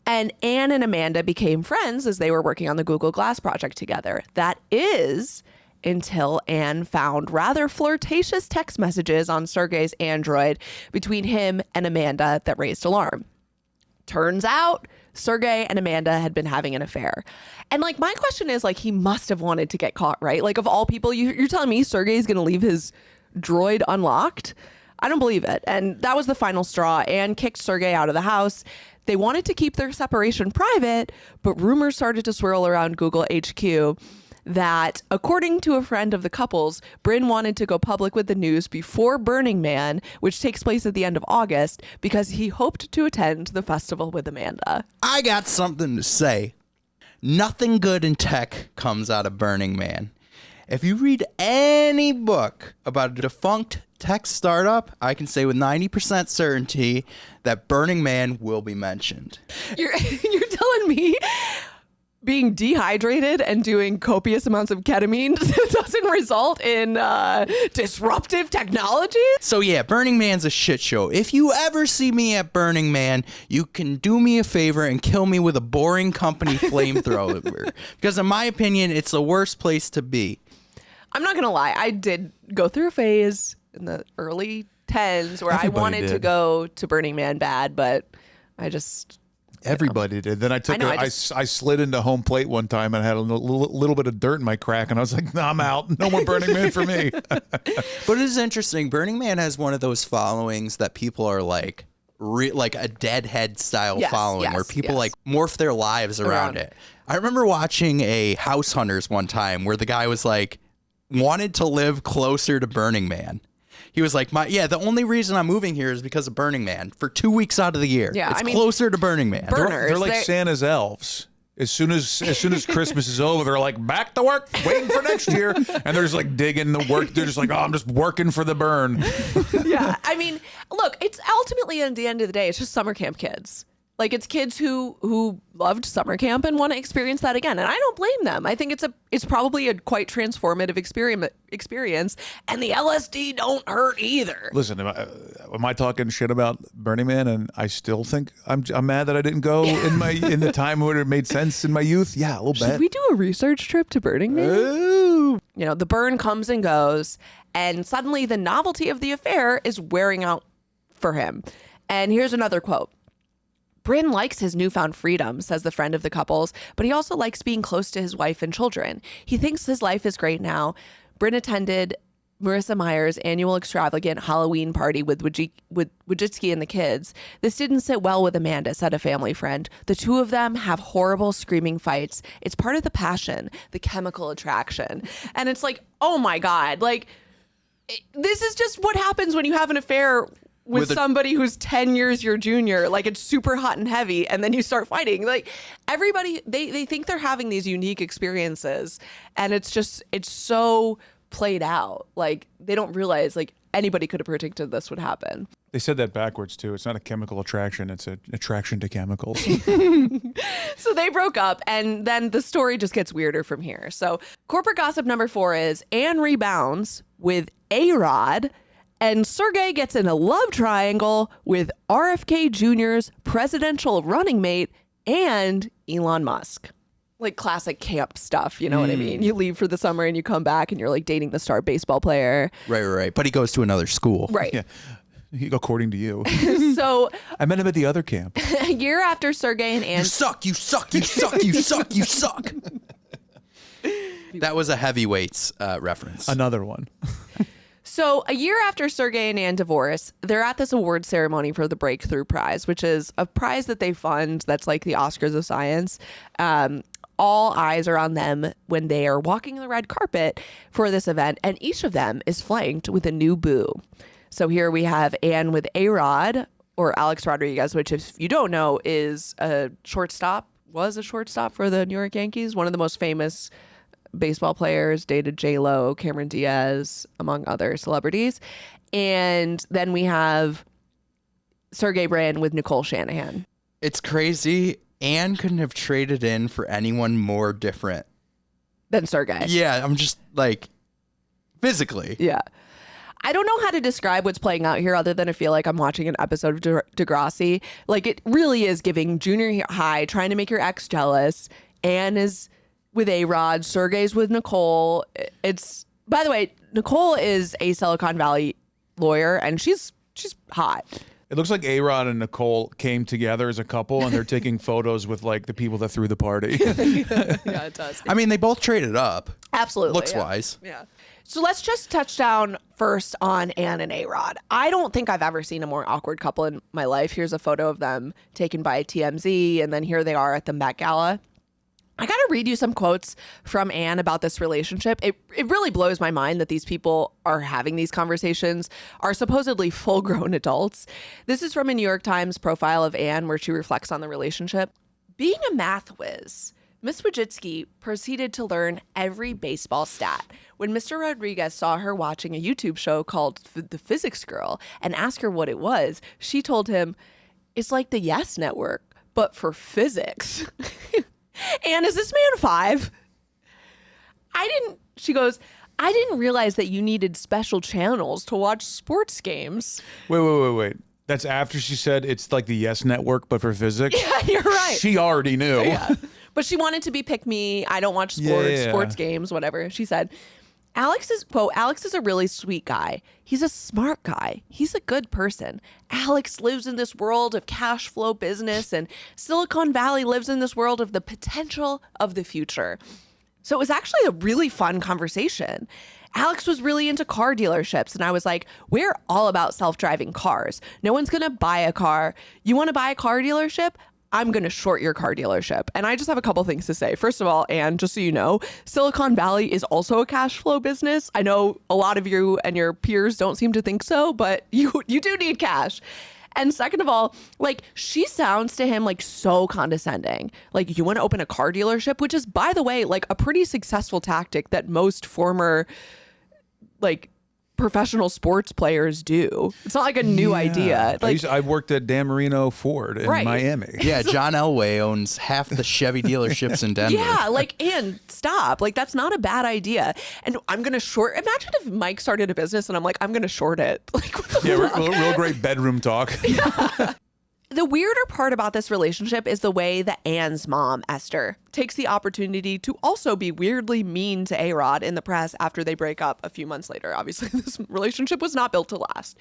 And Anne and Amanda became friends as they were working on the Google Glass project together. That is until Anne found rather flirtatious text messages on Sergey's Android between him and Amanda that raised alarm. Turns out Sergey and Amanda had been having an affair. And like, my question is, like, he must have wanted to get caught, right? Like, of all people, you're telling me Sergey's going to leave his droid unlocked? I don't believe it. And that was the final straw. Anne kicked Sergey out of the house. They wanted to keep their separation private, but rumors started to swirl around Google HQ that, according to a friend of the couple's, Brin wanted to go public with the news before Burning Man, which takes place at the end of August, because he hoped to attend the festival with Amanda. I got something to say. Nothing good in tech comes out of Burning Man. If you read any book about a defunct tech startup, I can say with 90% certainty that Burning Man will be mentioned. You're telling me being dehydrated and doing copious amounts of ketamine doesn't result in disruptive technology? So yeah, Burning Man's a shit show. If you ever see me at Burning Man, you can do me a favor and kill me with a boring company flamethrower. Because in my opinion, it's the worst place to be. I'm not going to lie. I did go through a phase in the early 10s where I wanted to go to Burning Man bad, but I just... Everybody did. Then I slid into home plate one time and I had a little bit of dirt in my crack, and I was like, no, I'm out. No more Burning Man for me. But it is interesting. Burning Man has one of those followings that people are like, like a deadhead style following, where people like morph their lives around it. I remember watching a House Hunters one time where the guy was like, wanted to live closer to Burning Man. He was like, the only reason I'm moving here is because of Burning Man for 2 weeks out of the year. Yeah, it's closer to Burning Man. They're like Santa's elves. As soon as Christmas is over, they're like, back to work, waiting for next year. And they're just like digging the work. They're just like, oh, I'm just working for the burn. Yeah. I mean, look, it's ultimately, at the end of the day, it's just summer camp kids. Like, it's kids who loved summer camp and want to experience that again. And I don't blame them. I think it's probably a quite transformative experience. And the LSD don't hurt either. Listen, am I talking shit about Burning Man? And I still think I'm mad that I didn't go in the time when it made sense in my youth. Yeah, a little bit. Should we do a research trip to Burning Man? Ooh. You know, the burn comes and goes, and suddenly the novelty of the affair is wearing out for him. And here's another quote. Brin likes his newfound freedom, says the friend of the couples, but he also likes being close to his wife and children. He thinks his life is great now. Brin attended Marissa Meyer's annual extravagant Halloween party with Wojcicki and the kids. This didn't sit well with Amanda, said a family friend. The two of them have horrible screaming fights. It's part of the passion, the chemical attraction. And it's like, oh my God, like, this is just what happens when you have an affair with somebody who's 10 years your junior. Like, it's super hot and heavy, and then you start fighting. Like, everybody, they think they're having these unique experiences, and it's so played out. Like, they don't realize, like, anybody could have predicted this would happen. They said that backwards, too. It's not a chemical attraction. It's an attraction to chemicals. So they broke up, and then the story just gets weirder from here. So corporate gossip number 4 is Anne rebounds with A-Rod, and Sergey gets in a love triangle with RFK Jr.'s presidential running mate and Elon Musk. Like classic camp stuff, you know what I mean? You leave for the summer and you come back and you're like dating the star baseball player. Right. But he goes to another school. Right. Yeah. According to you. So I met him at the other camp. a year after Sergey and Anne... You suck. That was a heavyweights reference. Another one. So a year after Sergey and Anne divorce, they're at this award ceremony for the Breakthrough Prize, which is a prize that they fund that's like the Oscars of science. All eyes are on them when they are walking the red carpet for this event, and each of them is flanked with a new boo. So here we have Anne with A-Rod, or Alex Rodriguez, which, if you don't know, was a shortstop for the New York Yankees, one of the most famous baseball players, dated J-Lo, Cameron Diaz, among other celebrities. And then we have Sergey Brin with Nicole Shanahan. It's crazy. Anne couldn't have traded in for anyone more different than Sergey. Yeah, I'm just like, physically. Yeah. I don't know how to describe what's playing out here other than I feel like I'm watching an episode of Degrassi. Like, it really is giving junior high, trying to make your ex jealous. Anne is with A-Rod, Sergey's with Nicole. It's, by the way, Nicole is a Silicon Valley lawyer, and she's hot. It looks like A-Rod and Nicole came together as a couple, and they're taking photos with like the people that threw the party. Yeah, it does. I mean, they both traded up. Absolutely. Looks wise. Yeah. So let's just touch down first on Anne and A-Rod. I don't think I've ever seen a more awkward couple in my life. Here's a photo of them taken by TMZ, and then here they are at the Met Gala. I got to read you some quotes from Anne about this relationship. It really blows my mind that these people are having these conversations, are supposedly full-grown adults. This is from a New York Times profile of Anne where she reflects on the relationship. Being a math whiz, Miss Wojcicki proceeded to learn every baseball stat. When Mr. Rodriguez saw her watching a YouTube show called The Physics Girl and asked her what it was, she told him, "It's like the Yes Network, but for physics." Anne, is this man 5? She goes, "I didn't realize that you needed special channels to watch sports games." Wait. That's after she said it's like the Yes Network, but for physics? Yeah, you're right. She already knew. Yeah. But she wanted to be pick me. I don't watch sports games, whatever. She said, Alex is a really sweet guy. He's a smart guy. He's a good person. Alex lives in this world of cash flow business, and Silicon Valley lives in this world of the potential of the future. So it was actually a really fun conversation. Alex was really into car dealerships, and I was like, we're all about self-driving cars. No one's going to buy a car. You want to buy a car dealership? I'm going to short your car dealership. And I just have a couple things to say. First of all, Anne, just so you know, Silicon Valley is also a cash flow business. I know a lot of you and your peers don't seem to think so, but you do need cash. And second of all, like, she sounds to him like so condescending. Like, you want to open a car dealership, which is, by the way, like a pretty successful tactic that most former, like, professional sports players do. It's not like a new idea. Like, I worked at Dan Marino Ford in Miami. Yeah, John Elway owns half the Chevy dealerships in Denver. Yeah, like, Anne, stop. Like, that's not a bad idea. And I'm going to short. Imagine if Mike started a business and I'm like, I'm going to short it. Like, what the fuck? Real great bedroom talk. Yeah. The weirder part about this relationship is the way that Anne's mom, Esther, takes the opportunity to also be weirdly mean to A-Rod in the press after they break up a few months later. Obviously, this relationship was not built to last.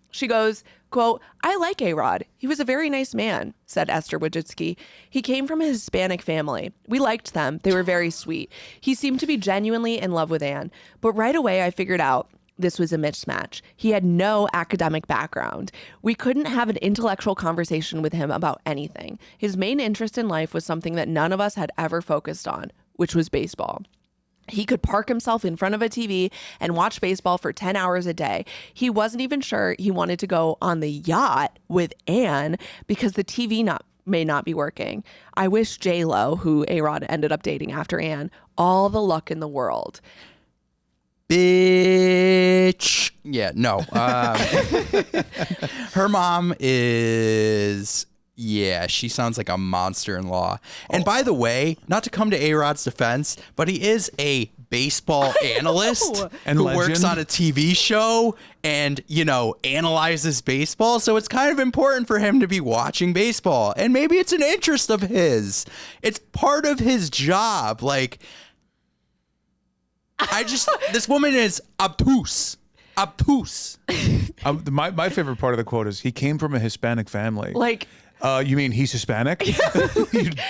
She goes, quote, "I like A-Rod. He was a very nice man," said Esther Wojcicki. "He came from a Hispanic family. We liked them. They were very sweet. He seemed to be genuinely in love with Anne. But right away, I figured out this was a mismatch. He had no academic background. We couldn't have an intellectual conversation with him about anything. His main interest in life was something that none of us had ever focused on, which was baseball." He could park himself in front of a TV and watch baseball for 10 hours a day. He wasn't even sure he wanted to go on the yacht with Anne because the TV may not be working. I wish J-Lo, who A-Rod ended up dating after Anne, all the luck in the world. Bitch. Yeah, no. Her mom is... Yeah, she sounds like a monster-in-law. And by the way, not to come to A-Rod's defense, but he is a baseball analyst and who legend. Works on a TV show and, analyzes baseball. So it's kind of important for him to be watching baseball. And maybe it's an interest of his. It's part of his job. Like, this woman is obtuse. Obtuse. My favorite part of the quote is he came from a Hispanic family. Like... you mean he's Hispanic? You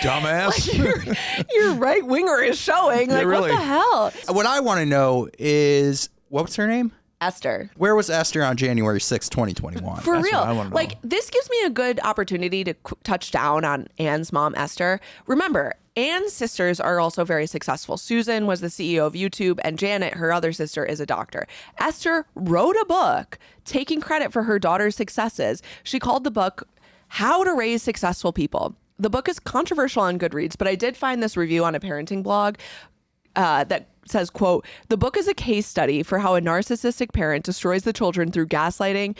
dumbass. Like your right winger is showing. Like, really. what the hell? What I want to know is, what's her name? Esther. Where was Esther on January 6, 2021? For That's real. what I wanna know. Like, this gives me a good opportunity to touch down on Anne's mom, Esther. Remember, Anne's sisters are also very successful. Susan was the CEO of YouTube, and Janet, her other sister, is a doctor. Esther wrote a book taking credit for her daughter's successes. She called the book How to Raise Successful People. The book is controversial on Goodreads, but I did find this review on a parenting blog that says, quote, the book is a case study for how a narcissistic parent destroys the children through gaslighting,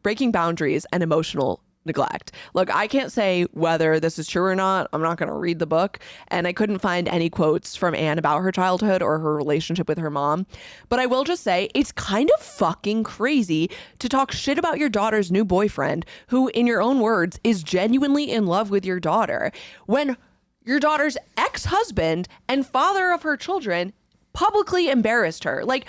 breaking boundaries, and emotional neglect. Look, I can't say whether this is true or not. I'm not going to read the book. And I couldn't find any quotes from Anne about her childhood or her relationship with her mom. But I will just say it's kind of fucking crazy to talk shit about your daughter's new boyfriend, who, in your own words, is genuinely in love with your daughter, when your daughter's ex-husband and father of her children publicly embarrassed her. Like,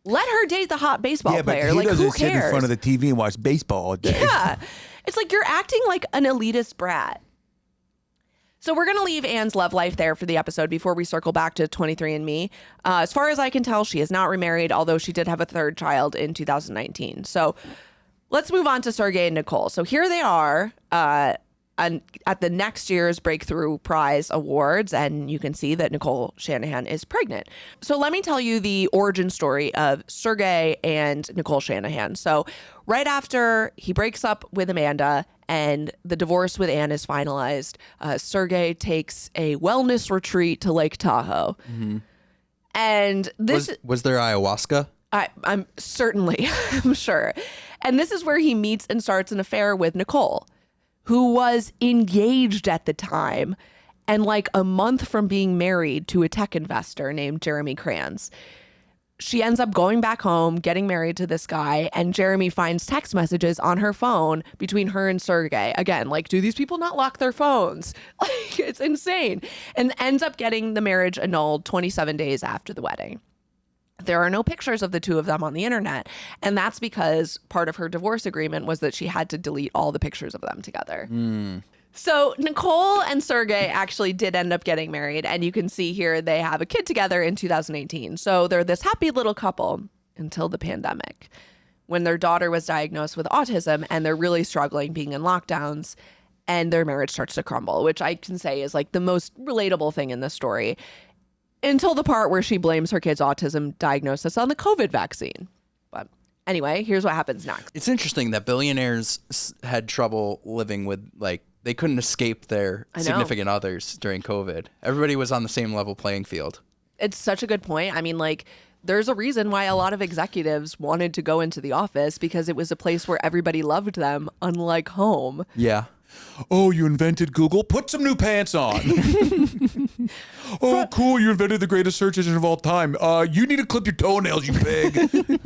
let her date the hot baseball player. But he like, doesn't who sit cares? in front of the TV and watch baseball all day. Yeah. It's like you're acting like an elitist brat. So we're going to leave Anne's love life there for the episode before we circle back to 23&Me. As far as I can tell, she is not remarried, although she did have a third child in 2019. So let's move on to Sergey and Nicole. So here they are at the next year's Breakthrough Prize Awards, and you can see that Nicole Shanahan is pregnant. So let me tell you the origin story of Sergey and Nicole Shanahan. So right after he breaks up with Amanda and the divorce with Anne is finalized, Sergey takes a wellness retreat to Lake Tahoe. Mm-hmm. And this was there ayahuasca? I'm certainly, I'm sure. And this is where he meets and starts an affair with Nicole, who was engaged at the time and like a month from being married to a tech investor named Jeremy Kranz. She ends up going back home, getting married to this guy, and Jeremy finds text messages on her phone between her and Sergey. Again, like, do these people not lock their phones? Like, it's insane. And ends up getting the marriage annulled 27 days after the wedding. There are no pictures of the two of them on the internet. And that's because part of her divorce agreement was that she had to delete all the pictures of them together. So Nicole and Sergey actually did end up getting married. And you can see here they have a kid together in 2018. So they're this happy little couple until the pandemic, when their daughter was diagnosed with autism and they're really struggling being in lockdowns, and their marriage starts to crumble, which I can say is like the most relatable thing in this story. Until the part where she blames her kid's autism diagnosis on the COVID vaccine. But anyway, here's what happens next. It's interesting that billionaires had trouble living with, like, they couldn't escape their significant others during COVID. Everybody was on the same level playing field. It's such a good point. I mean, like, there's a reason why a lot of executives wanted to go into the office, because it was a place where everybody loved them, unlike home. Yeah. Oh, you invented Google? Put some new pants on. Oh, cool. You invented the greatest search engine of all time. You need to clip your toenails, you pig.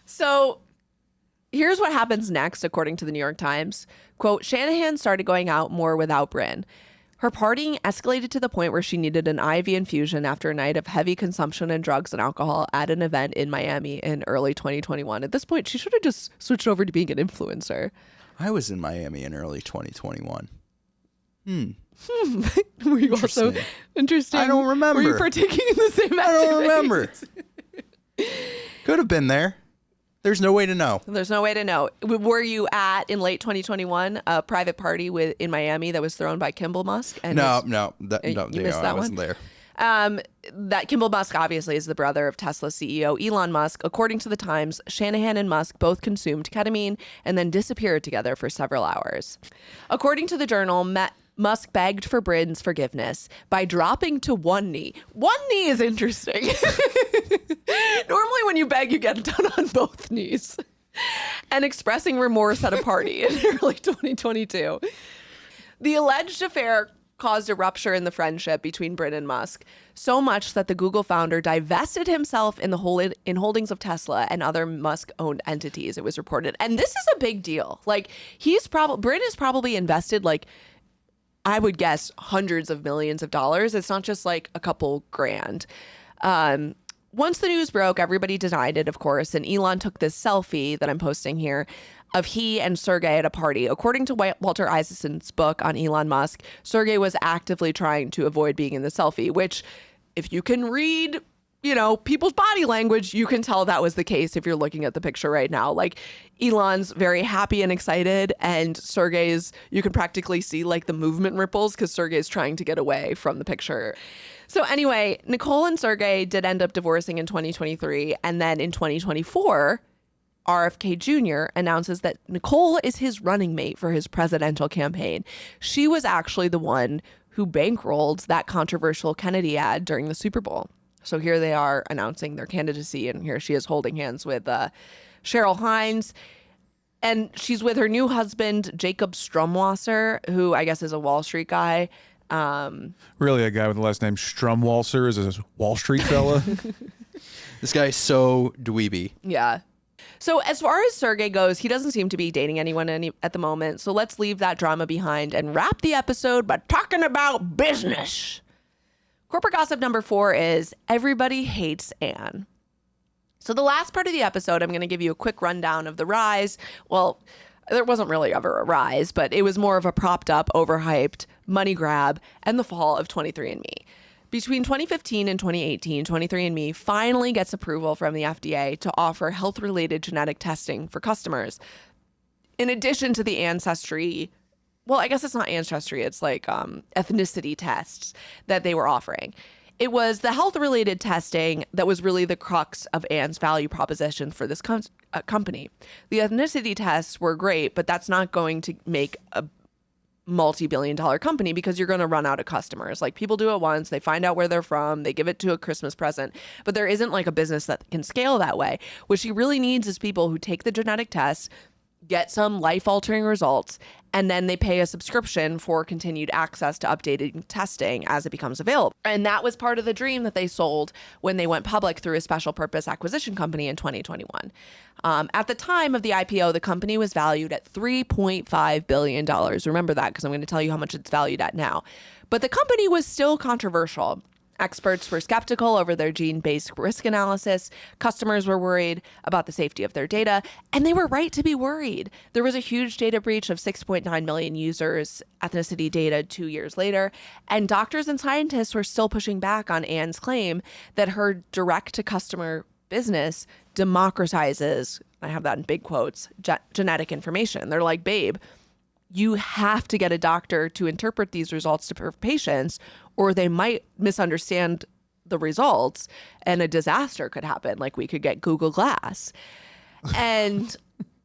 So here's what happens next, according to the New York Times. Quote, Shanahan started going out more without Brin. Her partying escalated to the point where she needed an IV infusion after a night of heavy consumption and drugs and alcohol at an event in Miami in early 2021. At this point, she should have just switched over to being an influencer. I was in Miami in early 2021. Were you also interesting? I don't remember. Were you partaking in the same activities? I don't remember. Could have been there. There's no way to know. There's no way to know. Were you at, in late 2021, a private party in Miami that was thrown by Kimball Musk? And No, you missed that I wasn't one? there. That Kimball Musk obviously is the brother of Tesla CEO Elon Musk. According to the Times, Shanahan and Musk both consumed ketamine and then disappeared together for several hours. According to the Journal, Musk begged for Brin's forgiveness by dropping to one knee. One knee is interesting. Normally when you beg, you get it done on both knees. And expressing remorse at a party in early 2022. The alleged affair caused a rupture in the friendship between Brin and Musk, so much that the Google founder divested himself in holdings of Tesla and other Musk-owned entities, it was reported. And this is a big deal. Like, Brin is probably invested, like, I would guess hundreds of millions of dollars. It's not just like a couple grand. Once the news broke, everybody denied it, of course, and Elon took this selfie that I'm posting here of he and Sergey at a party. According to Walter Isaacson's book on Elon Musk, Sergey was actively trying to avoid being in the selfie, which, if you can read, people's body language, you can tell that was the case if you're looking at the picture right now. Like, Elon's very happy and excited, and Sergey's, you can practically see like the movement ripples because Sergey's trying to get away from the picture. So anyway, Nicole and Sergey did end up divorcing in 2023, and then in 2024, RFK Jr. announces that Nicole is his running mate for his presidential campaign. She was actually the one who bankrolled that controversial Kennedy ad during the Super Bowl. So here they are announcing their candidacy, and here she is holding hands with Cheryl Hines. And she's with her new husband, Jacob Strumwasser, who I guess is a Wall Street guy. Really, a guy with the last name Strumwalser is a Wall Street fella? This guy's so dweeby. Yeah. So as far as Sergey goes, he doesn't seem to be dating anyone at the moment. So let's leave that drama behind and wrap the episode by talking about business. Corporate gossip number 4 is everybody hates Anne. So the last part of the episode, I'm going to give you a quick rundown of the rise. Well, there wasn't really ever a rise, but it was more of a propped up, overhyped money grab and the fall of 23&Me. Between 2015 and 2018, 23&Me finally gets approval from the FDA to offer health-related genetic testing for customers. In addition to the ancestry, well, I guess it's not ancestry, it's like ethnicity tests that they were offering. It was the health-related testing that was really the crux of Anne's value proposition for this company. The ethnicity tests were great, but that's not going to make a multi-billion-dollar company because you're going to run out of customers. Like, people do it once, they find out where they're from, they give it to a Christmas present, but there isn't like a business that can scale that way. What she really needs is people who take the genetic tests, get some life-altering results, and then they pay a subscription for continued access to updated testing as it becomes available. And that was part of the dream that they sold when they went public through a special purpose acquisition company in 2021. At the time of the IPO, the company was valued at $3.5 billion. Remember that, because I'm going to tell you how much it's valued at now. But the company was still controversial. Experts were skeptical over their gene-based risk analysis. Customers were worried about the safety of their data, and they were right to be worried. There was a huge data breach of 6.9 million users' ethnicity data 2 years later, and doctors and scientists were still pushing back on Anne's claim that her direct-to-customer business democratizes, I have that in big quotes, genetic information. They're like, babe, you have to get a doctor to interpret these results to patients, or they might misunderstand the results and a disaster could happen. Like, we could get Google Glass. And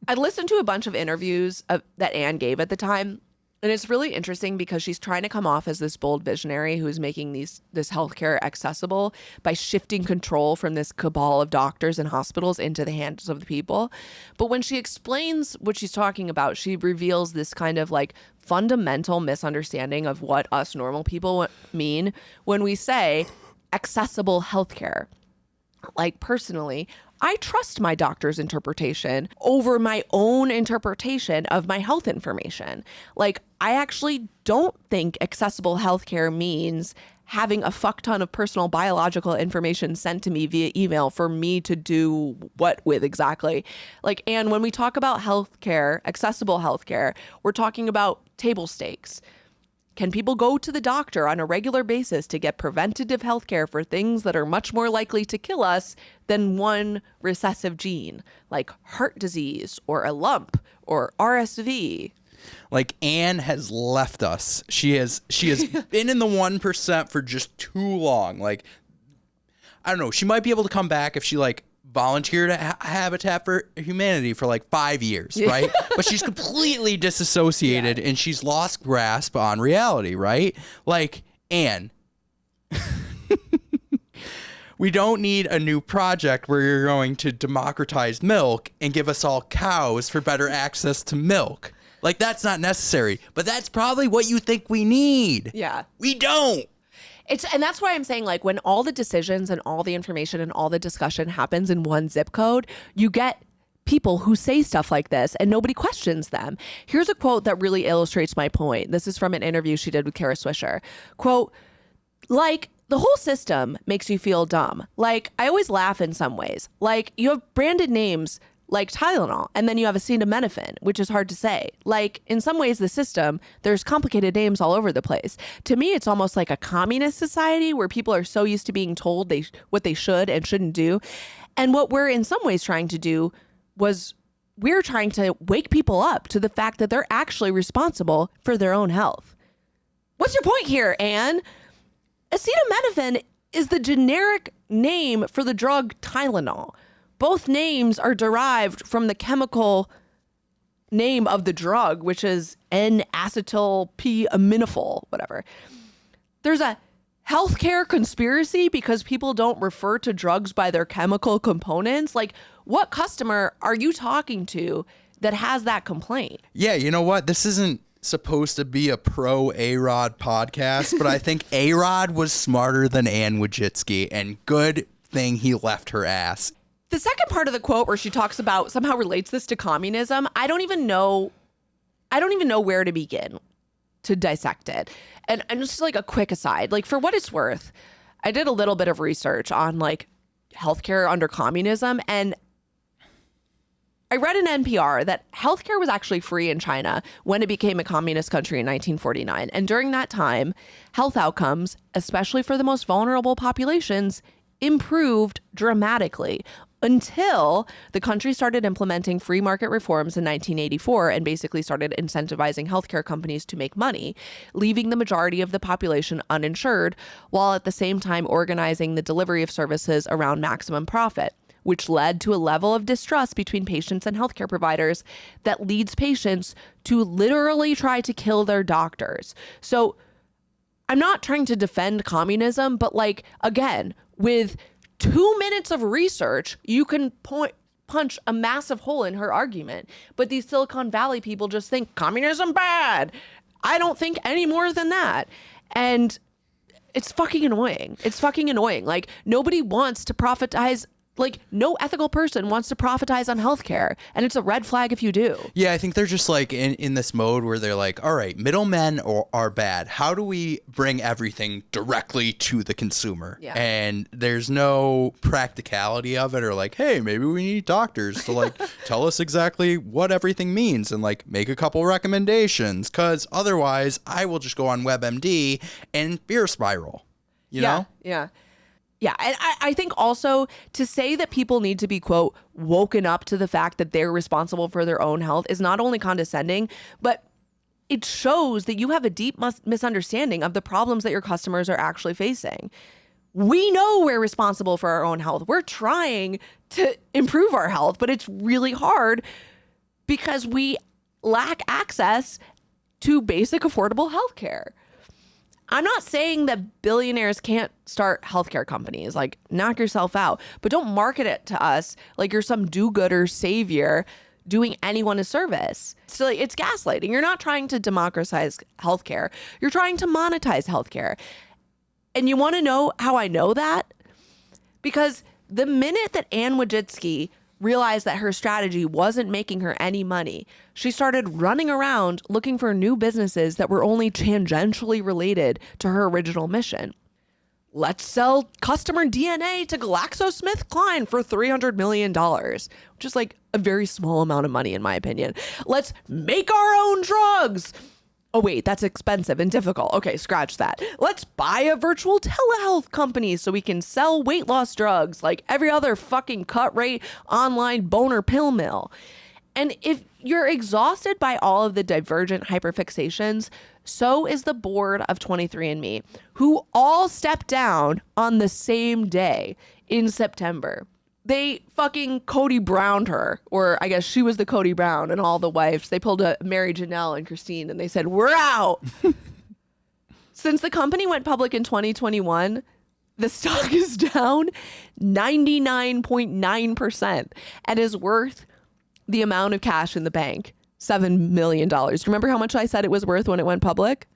I listened to a bunch of interviews that Anne gave at the time. And it's really interesting because she's trying to come off as this bold visionary who's making this healthcare accessible by shifting control from this cabal of doctors and hospitals into the hands of the people. But when she explains what she's talking about, she reveals this kind of like fundamental misunderstanding of what us normal people mean when we say accessible healthcare. Like, personally, I trust my doctor's interpretation over my own interpretation of my health information. Like, I actually don't think accessible healthcare means having a fuck ton of personal biological information sent to me via email for me to do what with exactly. Like, and when we talk about healthcare, accessible healthcare, we're talking about table stakes. Can people go to the doctor on a regular basis to get preventative health care for things that are much more likely to kill us than one recessive gene, like heart disease or a lump or RSV? Like, Anne has left us. She has been in the 1% for just too long. Like, I don't know. She might be able to come back if she like volunteered at Habitat for Humanity for like 5 years, right? But she's completely disassociated and she's lost grasp on reality, right? Like, Anne, we don't need a new project where you're going to democratize milk and give us all cows for better access to milk. Like, that's not necessary, but that's probably what you think we need. Yeah. We don't. And that's why I'm saying, like, when all the decisions and all the information and all the discussion happens in one zip code, you get people who say stuff like this and nobody questions them. Here's a quote that really illustrates my point. This is from an interview she did with Kara Swisher. Quote, like, the whole system makes you feel dumb. Like, I always laugh in some ways. Like, you have branded names like Tylenol, and then you have acetaminophen, which is hard to say. Like, in some ways, the system, there's complicated names all over the place. To me, it's almost like a communist society where people are so used to being told what they should and shouldn't do. And what we're in some ways trying to do was we're trying to wake people up to the fact that they're actually responsible for their own health. What's your point here, Anne? Acetaminophen is the generic name for the drug Tylenol. Both names are derived from the chemical name of the drug, which is N-acetyl-P-aminophenol, whatever. There's a healthcare conspiracy because people don't refer to drugs by their chemical components. Like, what customer are you talking to that has that complaint? Yeah, you know what? This isn't supposed to be a pro A-Rod podcast, but I think A-Rod was smarter than Anne Wojcicki, and good thing he left her ass. The second part of the quote where she talks about somehow relates this to communism, I don't even know where to begin to dissect it. And just like a quick aside, like, for what it's worth, I did a little bit of research on like healthcare under communism, and I read in NPR that healthcare was actually free in China when it became a communist country in 1949. And during that time, health outcomes, especially for the most vulnerable populations, improved dramatically until the country started implementing free market reforms in 1984 and basically started incentivizing healthcare companies to make money, leaving the majority of the population uninsured, while at the same time organizing the delivery of services around maximum profit, which led to a level of distrust between patients and healthcare providers that leads patients to literally try to kill their doctors. So I'm not trying to defend communism, but like, again, with 2 minutes of research, you can punch a massive hole in her argument. But these Silicon Valley people just think communism bad. I don't think any more than that. And it's fucking annoying. It's fucking annoying. Like, nobody wants to profitize. Like, no ethical person wants to profitize on healthcare, and it's a red flag if you do. Yeah, I think they're just like in this mode where they're like, all right, middlemen are bad. How do we bring everything directly to the consumer? Yeah. And there's no practicality of it, or like, hey, maybe we need doctors to like tell us exactly what everything means and like make a couple recommendations, because otherwise I will just go on WebMD and fear spiral, you know? Yeah. Yeah, and I think also to say that people need to be, quote, woken up to the fact that they're responsible for their own health is not only condescending, but it shows that you have a deep misunderstanding of the problems that your customers are actually facing. We know we're responsible for our own health. We're trying to improve our health, but it's really hard because we lack access to basic affordable health care. I'm not saying that billionaires can't start healthcare companies, like, knock yourself out, but don't market it to us like you're some do-gooder savior doing anyone a service. So it's gaslighting. You're not trying to democratize healthcare. You're trying to monetize healthcare. And you want to know how I know that? Because the minute that Anne Wojcicki realized that her strategy wasn't making her any money, she started running around looking for new businesses that were only tangentially related to her original mission. Let's sell customer DNA to GlaxoSmithKline for $300 million, which is like a very small amount of money in my opinion. Let's make our own drugs. Oh, wait, that's expensive and difficult. Okay, scratch that. Let's buy a virtual telehealth company so we can sell weight loss drugs like every other fucking cut rate online boner pill mill. And if you're exhausted by all of the divergent hyperfixations, so is the board of 23&Me, who all stepped down on the same day in September. They fucking Cody Browned her, or I guess she was the Cody Brown, and all the wives. They pulled a Mary Janelle and Christine, and they said, we're out. Since the company went public in 2021, the stock is down 99.9% and is worth the amount of cash in the bank, $7 million. Remember how much I said it was worth when it went public?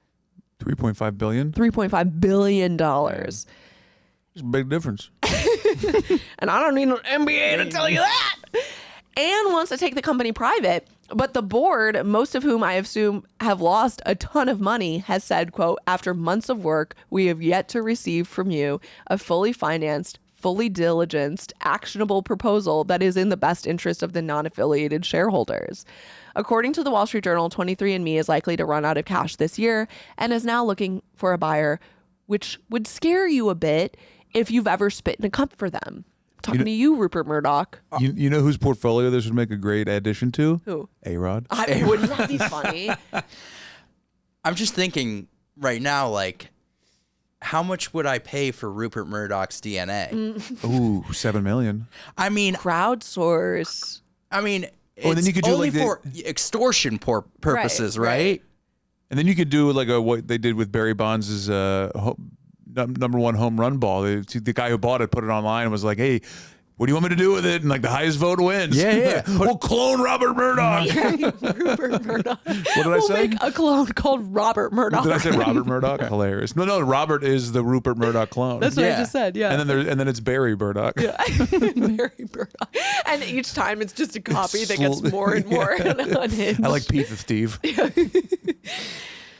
$3.5 billion. $3.5 billion. It's a big difference. And I don't need an MBA to tell you that. Anne wants to take the company private, but the board, most of whom I assume have lost a ton of money, has said, quote, after months of work, we have yet to receive from you a fully financed, fully diligenced, actionable proposal that is in the best interest of the non-affiliated shareholders. According to the Wall Street Journal, 23&Me is likely to run out of cash this year and is now looking for a buyer, which would scare you a bit if you've ever spit in a cup for them. I'm talking to you, Rupert Murdoch. You know whose portfolio this would make a great addition to? Who? A-Rod. Wouldn't that be funny? I'm just thinking right now, like, how much would I pay for Rupert Murdoch's DNA? Ooh, $7 million. I mean, Crowdsource. it's then you could do only like for extortion purposes, right? And then you could do like what they did with Barry Bonds' number one home run ball. The guy who bought it put it online and was like, hey, what do you want me to do with it? And like the highest vote wins. Yeah. We'll clone Robert Murdoch. Rupert Murdoch. What did I We'll say? make a clone called Robert Murdoch. Did I say Robert Murdoch? Hilarious. No, Robert is the Rupert Murdoch clone. That's what I just said, yeah. And then it's Barry Murdoch. Yeah. Barry Murdoch. And each time it's just a copy that gets more and more unhinged. I like Pizza Steve.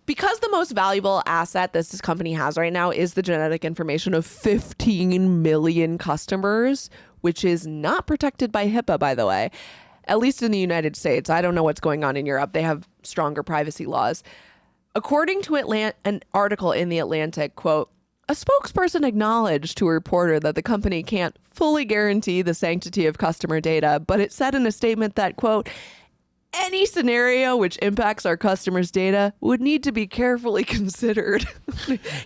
Because the most valuable asset this company has right now is the genetic information of 15 million customers, which is not protected by HIPAA, by the way, at least in the United States. I don't know what's going on in Europe. They have stronger privacy laws. According to an article in The Atlantic, quote, a spokesperson acknowledged to a reporter that the company can't fully guarantee the sanctity of customer data, but it said in a statement that, quote, any scenario which impacts our customers' data would need to be carefully considered.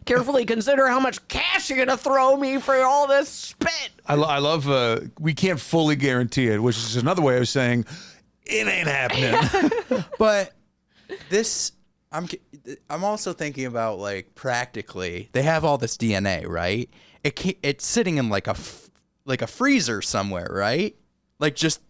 Carefully consider how much cash you're going to throw me for all this spit. I love, we can't fully guarantee it, which is another way of saying it ain't happening. But this, I'm also thinking about, like, practically, they have all this DNA, right? It's sitting in like a freezer somewhere, right? Like, just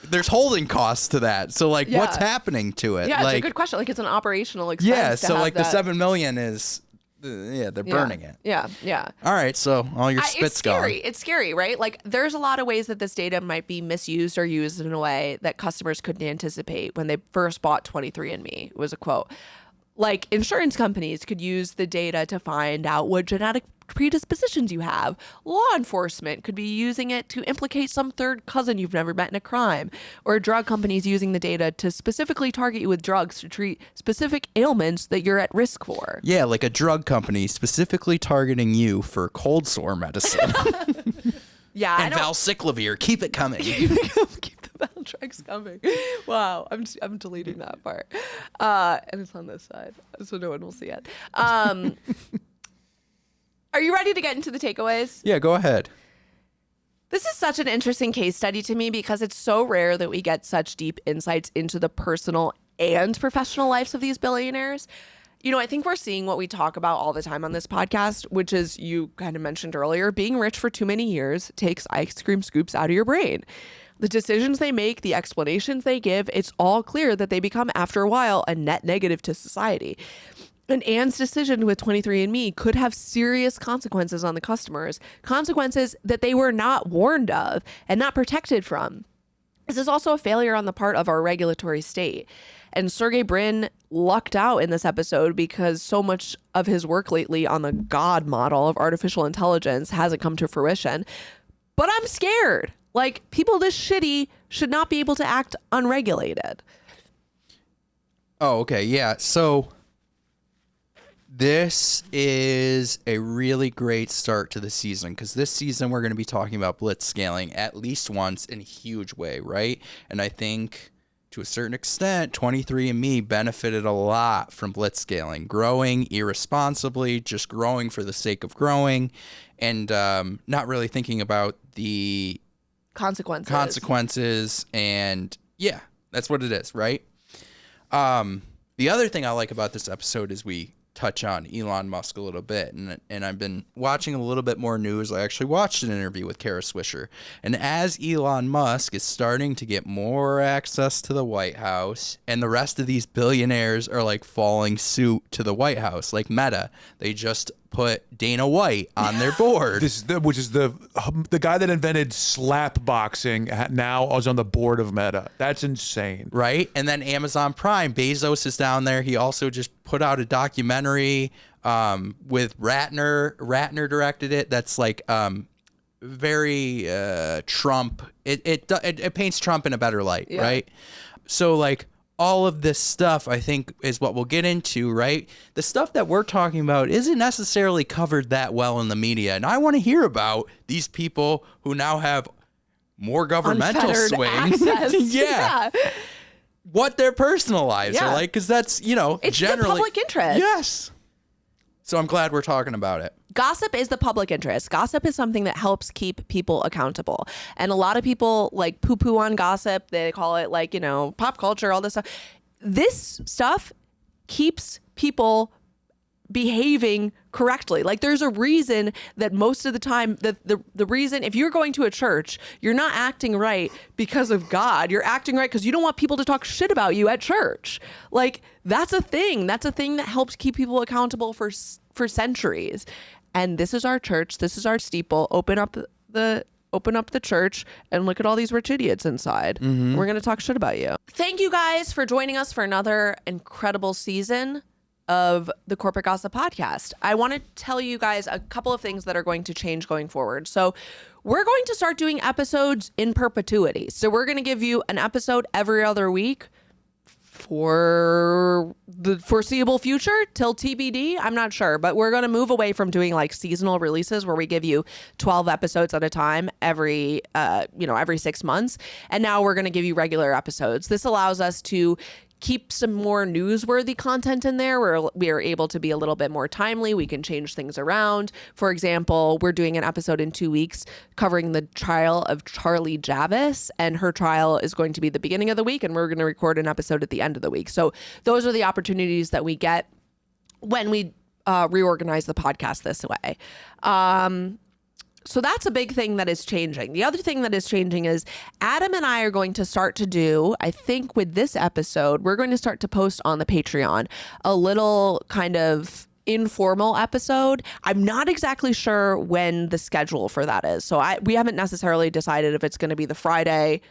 there's holding costs to that. So like, what's happening to it? Yeah, like, it's a good question. Like, it's an operational expense. yeah. to So have like that. the $7 million is, they're burning it. Yeah. All right. So all your spit's It's scary. gone. It's scary, right? Like, there's a lot of ways that this data might be misused or used in a way that customers couldn't anticipate when they first bought 23&Me, was a quote. Like, insurance companies could use the data to find out what genetic predispositions you have. Law enforcement could be using it to implicate some third cousin you've never met in a crime. Or drug companies using the data to specifically target you with drugs to treat specific ailments that you're at risk for. Yeah, like a drug company specifically targeting you for cold sore medicine. Yeah, and valcyclovir, keep it coming. Keep the Valtrex coming. Wow, I'm deleting that part. And it's on this side, so no one will see it. Are you ready to get into the takeaways? Yeah, go ahead. This is such an interesting case study to me because it's so rare that we get such deep insights into the personal and professional lives of these billionaires. You know, I think we're seeing what we talk about all the time on this podcast, which is, you kind of mentioned earlier, being rich for too many years takes ice cream scoops out of your brain. The decisions they make, the explanations they give, it's all clear that they become, after a while, a net negative to society. And Anne's decision with 23&Me could have serious consequences on the customers, consequences that they were not warned of and not protected from. This is also a failure on the part of our regulatory state. And Sergey Brin lucked out in this episode because so much of his work lately on the God model of artificial intelligence hasn't come to fruition. But I'm scared. Like, people this shitty should not be able to act unregulated. Oh, okay. Yeah. So this is a really great start to the season because this season we're going to be talking about blitz scaling at least once in a huge way, right? And I think to a certain extent, 23&Me benefited a lot from blitz scaling, growing irresponsibly, just growing for the sake of growing, and not really thinking about the consequences. And yeah, that's what it is, right? The other thing I like about this episode is we touch on Elon Musk a little bit, and I've been watching a little bit more news. I actually watched an interview with Kara Swisher, and as Elon Musk is starting to get more access to the White House, and the rest of these billionaires are like following suit to the White House, like Meta, they just put Dana White on their board. Which is the guy that invented slap boxing now is on the board of Meta. That's insane. Right? And then Amazon Prime, Bezos is down there. He also just put out a documentary with Ratner. Ratner directed it. That's like very Trump. It paints Trump in a better light, right? So like all of this stuff, I think, is what we'll get into, right? The stuff that we're talking about isn't necessarily covered that well in the media. And I want to hear about these people who now have more governmental swing. Yeah. What their personal lives are like, because that's, it's generally the public interest. Yes. So I'm glad we're talking about it. Gossip is the public interest. Gossip is something that helps keep people accountable. And a lot of people like poo-poo on gossip. They call it like, pop culture, all this stuff. This stuff keeps people behaving correctly. Like there's a reason that most of the time, the reason, if you're going to a church, you're not acting right because of God. You're acting right because you don't want people to talk shit about you at church. Like that's a thing. That's a thing that helps keep people accountable for centuries. And this is our church. This is our steeple. Open up the church and look at all these rich idiots inside. Mm-hmm. We're going to talk shit about you. Thank you guys for joining us for another incredible season of the Corporate Gossip Podcast. I want to tell you guys a couple of things that are going to change going forward. So we're going to start doing episodes in perpetuity. So we're going to give you an episode every other week for the foreseeable future till TBD. I'm not sure, but we're going to move away from doing like seasonal releases where we give you 12 episodes at a time every 6 months. And now we're going to give you regular episodes. This allows us to keep some more newsworthy content in there where we are able to be a little bit more timely. We can change things around. For example, we're doing an episode in 2 weeks covering the trial of Charlie Javis, and her trial is going to be the beginning of the week, and we're going to record an episode at the end of the week. So those are the opportunities that we get when we reorganize the podcast this way. So that's a big thing that is changing. The other thing that is changing is Adam and I are going to start to do, I think with this episode, we're going to start to post on the Patreon a little kind of informal episode. I'm not exactly sure when the schedule for that is. So we haven't necessarily decided if it's going to be the Friday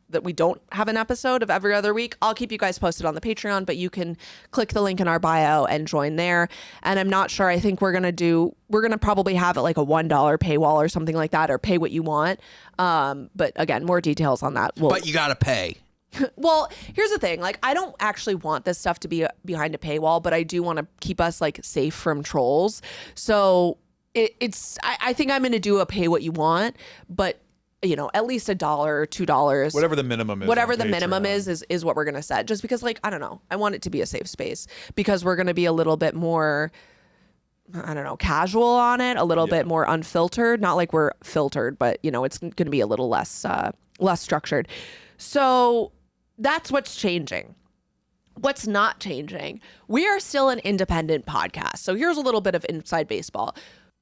that we don't have an episode of every other week. I'll keep you guys posted on the Patreon, but you can click the link in our bio and join there. And I'm not sure. I think we're going to probably have it like a $1 paywall or something like that, or pay what you want. But again, more details on that. But you got to pay. Well, here's the thing. Like, I don't actually want this stuff to be behind a paywall, but I do want to keep us like safe from trolls. So I think I'm going to do a pay what you want, but at least $1 or $2. Whatever the minimum is. Whatever the minimum is what we're going to set. Just because, like, I don't know. I want it to be a safe space because we're going to be a little bit more, I don't know, casual on it, a little bit more unfiltered. Not like we're filtered, but, it's going to be a little less structured. So that's what's changing. What's not changing? We are still an independent podcast. So here's a little bit of inside baseball.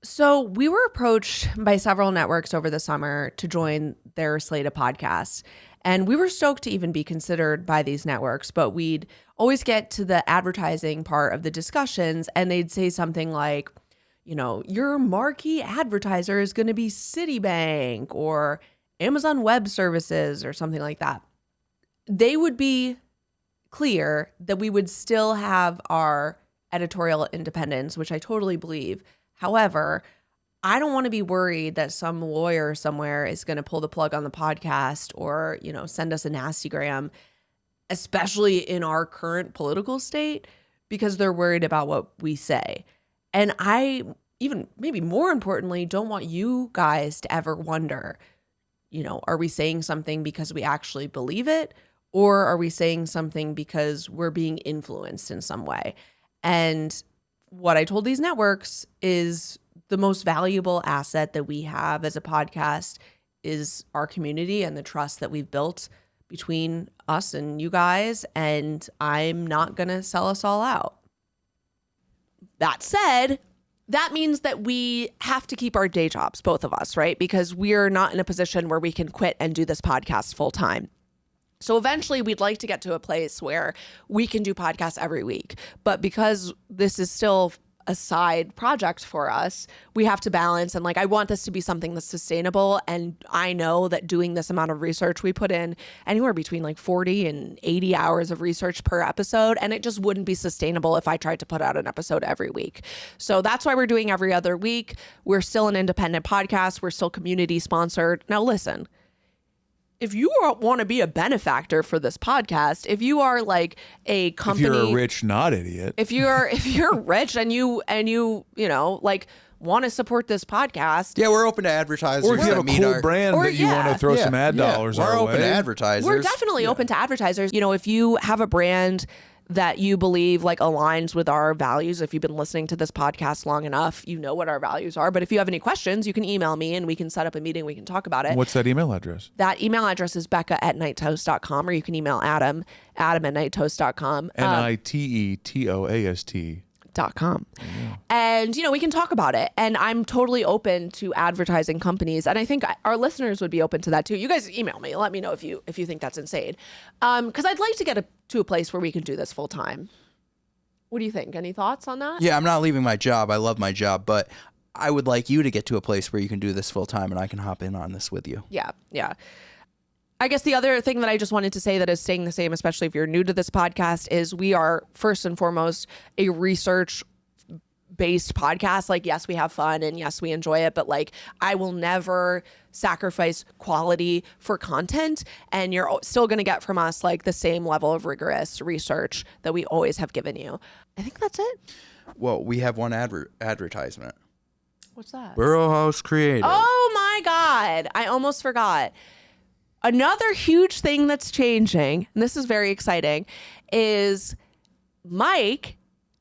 So we were approached by several networks over the summer to join their slate of podcasts. And we were stoked to even be considered by these networks, but we'd always get to the advertising part of the discussions and they'd say something like, your marquee advertiser is going to be Citibank or Amazon Web Services or something like that. They would be clear that we would still have our editorial independence, which I totally believe. However, I don't want to be worried that some lawyer somewhere is going to pull the plug on the podcast or, send us a nastygram. especially in our current political state, because they're worried about what we say. And I, even maybe more importantly, don't want you guys to ever wonder, are we saying something because we actually believe it? Or are we saying something because we're being influenced in some way? And what I told these networks is the most valuable asset that we have as a podcast is our community and the trust that we've built between us and you guys. And I'm not going to sell us all out. That said, that means that we have to keep our day jobs, both of us, right? Because we're not in a position where we can quit and do this podcast full time. So eventually we'd like to get to a place where we can do podcasts every week. But because this is still a side project for us, we have to balance. And I want this to be something that's sustainable. And I know that doing this amount of research, we put in anywhere between 40 and 80 hours of research per episode. And it just wouldn't be sustainable if I tried to put out an episode every week. So that's why we're doing every other week. We're still an independent podcast. We're still community sponsored. Now listen, if you want to be a benefactor for this podcast, if you are a company, if you're a rich, not idiot, if you're rich and you want to support this podcast, Yeah, we're open to advertisers. or if you have a that cool brand Or that you want yeah. to throw some ad Yeah, dollars we're our open way. to advertisers. we're definitely open to advertisers. If you have a brand that you believe aligns with our values, if you've been listening to this podcast long enough, you know what our values are. But if you have any questions, you can email me and we can set up a meeting. We can talk about it. What's that email address? That email address is becca@nighttoast.com, or you can email Adam at nighttoast.com. NITETOAST. .com. And, we can talk about it. And I'm totally open to advertising companies. And I think our listeners would be open to that too. You guys email me. Let me know if you think that's insane. Because I'd like to get to a place where we can do this full time. What do you think? Any thoughts on that? Yeah, I'm not leaving my job. I love my job, but I would like you to get to a place where you can do this full time and I can hop in on this with you. Yeah. I guess the other thing that I just wanted to say that is staying the same, especially if you're new to this podcast, is we are first and foremost a research-based podcast. Yes, we have fun and yes, we enjoy it, but I will never sacrifice quality for content, and you're still going to get from us the same level of rigorous research that we always have given you. I think that's it. Well, we have one advertisement. What's that? Burrow House Creative. Oh my God. I almost forgot. Another huge thing that's changing, and this is very exciting, is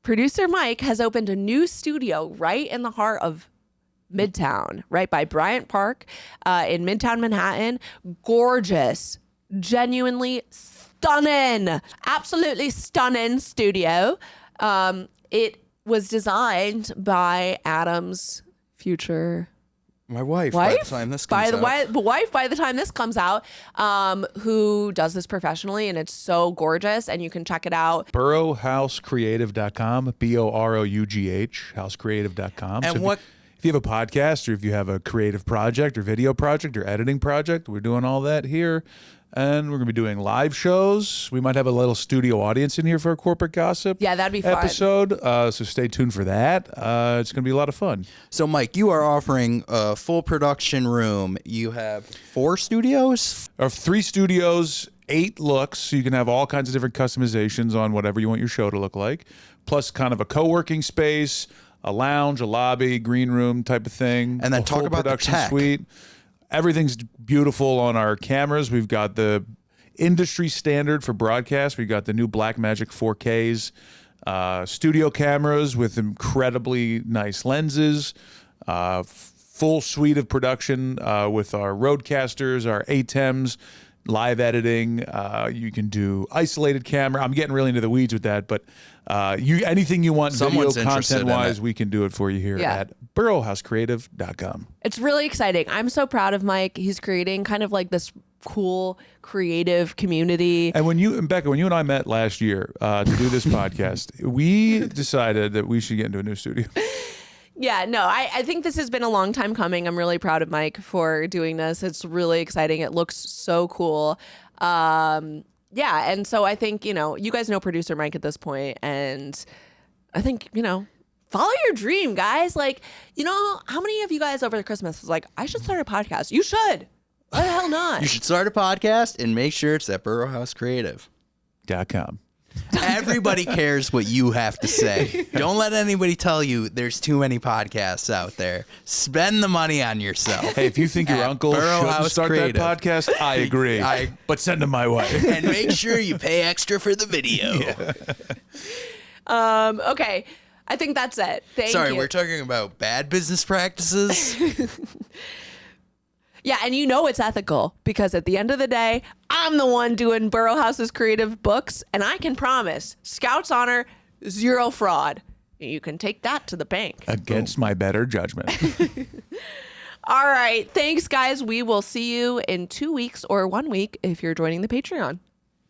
producer Mike has opened a new studio right in the heart of Midtown, right by Bryant Park in Midtown Manhattan. Gorgeous, genuinely stunning, absolutely stunning studio. It was designed by Adam's future My wife, by the time this comes out. Wife by the time this comes out, who does this professionally, and it's so gorgeous, and you can check it out. BorrowHouseCreative.com, BOROUGH, housecreative.com. And so if you have a podcast, or if you have a creative project or video project or editing project, we're doing all that here. And we're going to be doing live shows. We might have a little studio audience in here for a corporate gossip. Yeah, that'd be fun. Episode. So stay tuned for that. It's going to be a lot of fun. So, Mike, you are offering a full production room. You have 4 studios? 3 studios, 8 looks. So you can have all kinds of different customizations on whatever you want your show to look like. Plus kind of a co-working space, a lounge, a lobby, green room type of thing. And then a talk full about the production tech. suite. Everything's beautiful on our cameras. We've got the industry standard for broadcast. We've got the new Blackmagic 4Ks, studio cameras with incredibly nice lenses, full suite of production with our Roadcasters, our ATEMs, live editing. You can do isolated camera. I'm getting really into the weeds with that, but anything you want Someone's video interested in content-wise, it. we can do it for you here at BorrowHouseCreative.com. It's really exciting. I'm so proud of Mike. He's creating kind of this cool, creative community. And Becca, when you and I met last year to do this podcast, we decided that we should get into a new studio. Yeah, no, I think this has been a long time coming. I'm really proud of Mike for doing this. It's really exciting. It looks so cool. Yeah, and so I think, you guys know producer Mike at this point, and I think, follow your dream, guys. How many of you guys over the Christmas was I should start a podcast? You should. Why the hell not? You should start a podcast and make sure it's at Burrow House Creative. .com. Everybody cares what you have to say. Don't let anybody tell you there's too many podcasts out there. Spend the money on yourself. Hey, if you think your uncle should start that podcast, I agree. But send him my way. And make sure you pay extra for the video. Yeah. Okay. I think that's it. Thank you. We're talking about bad business practices. Yeah, and you know it's ethical because at the end of the day, I'm the one doing Burrow House's creative books, and I can promise, Scout's Honor, 0 fraud. You can take that to the bank. Against my better judgment. All right. Thanks, guys. We will see you in 2 weeks or 1 week if you're joining the Patreon.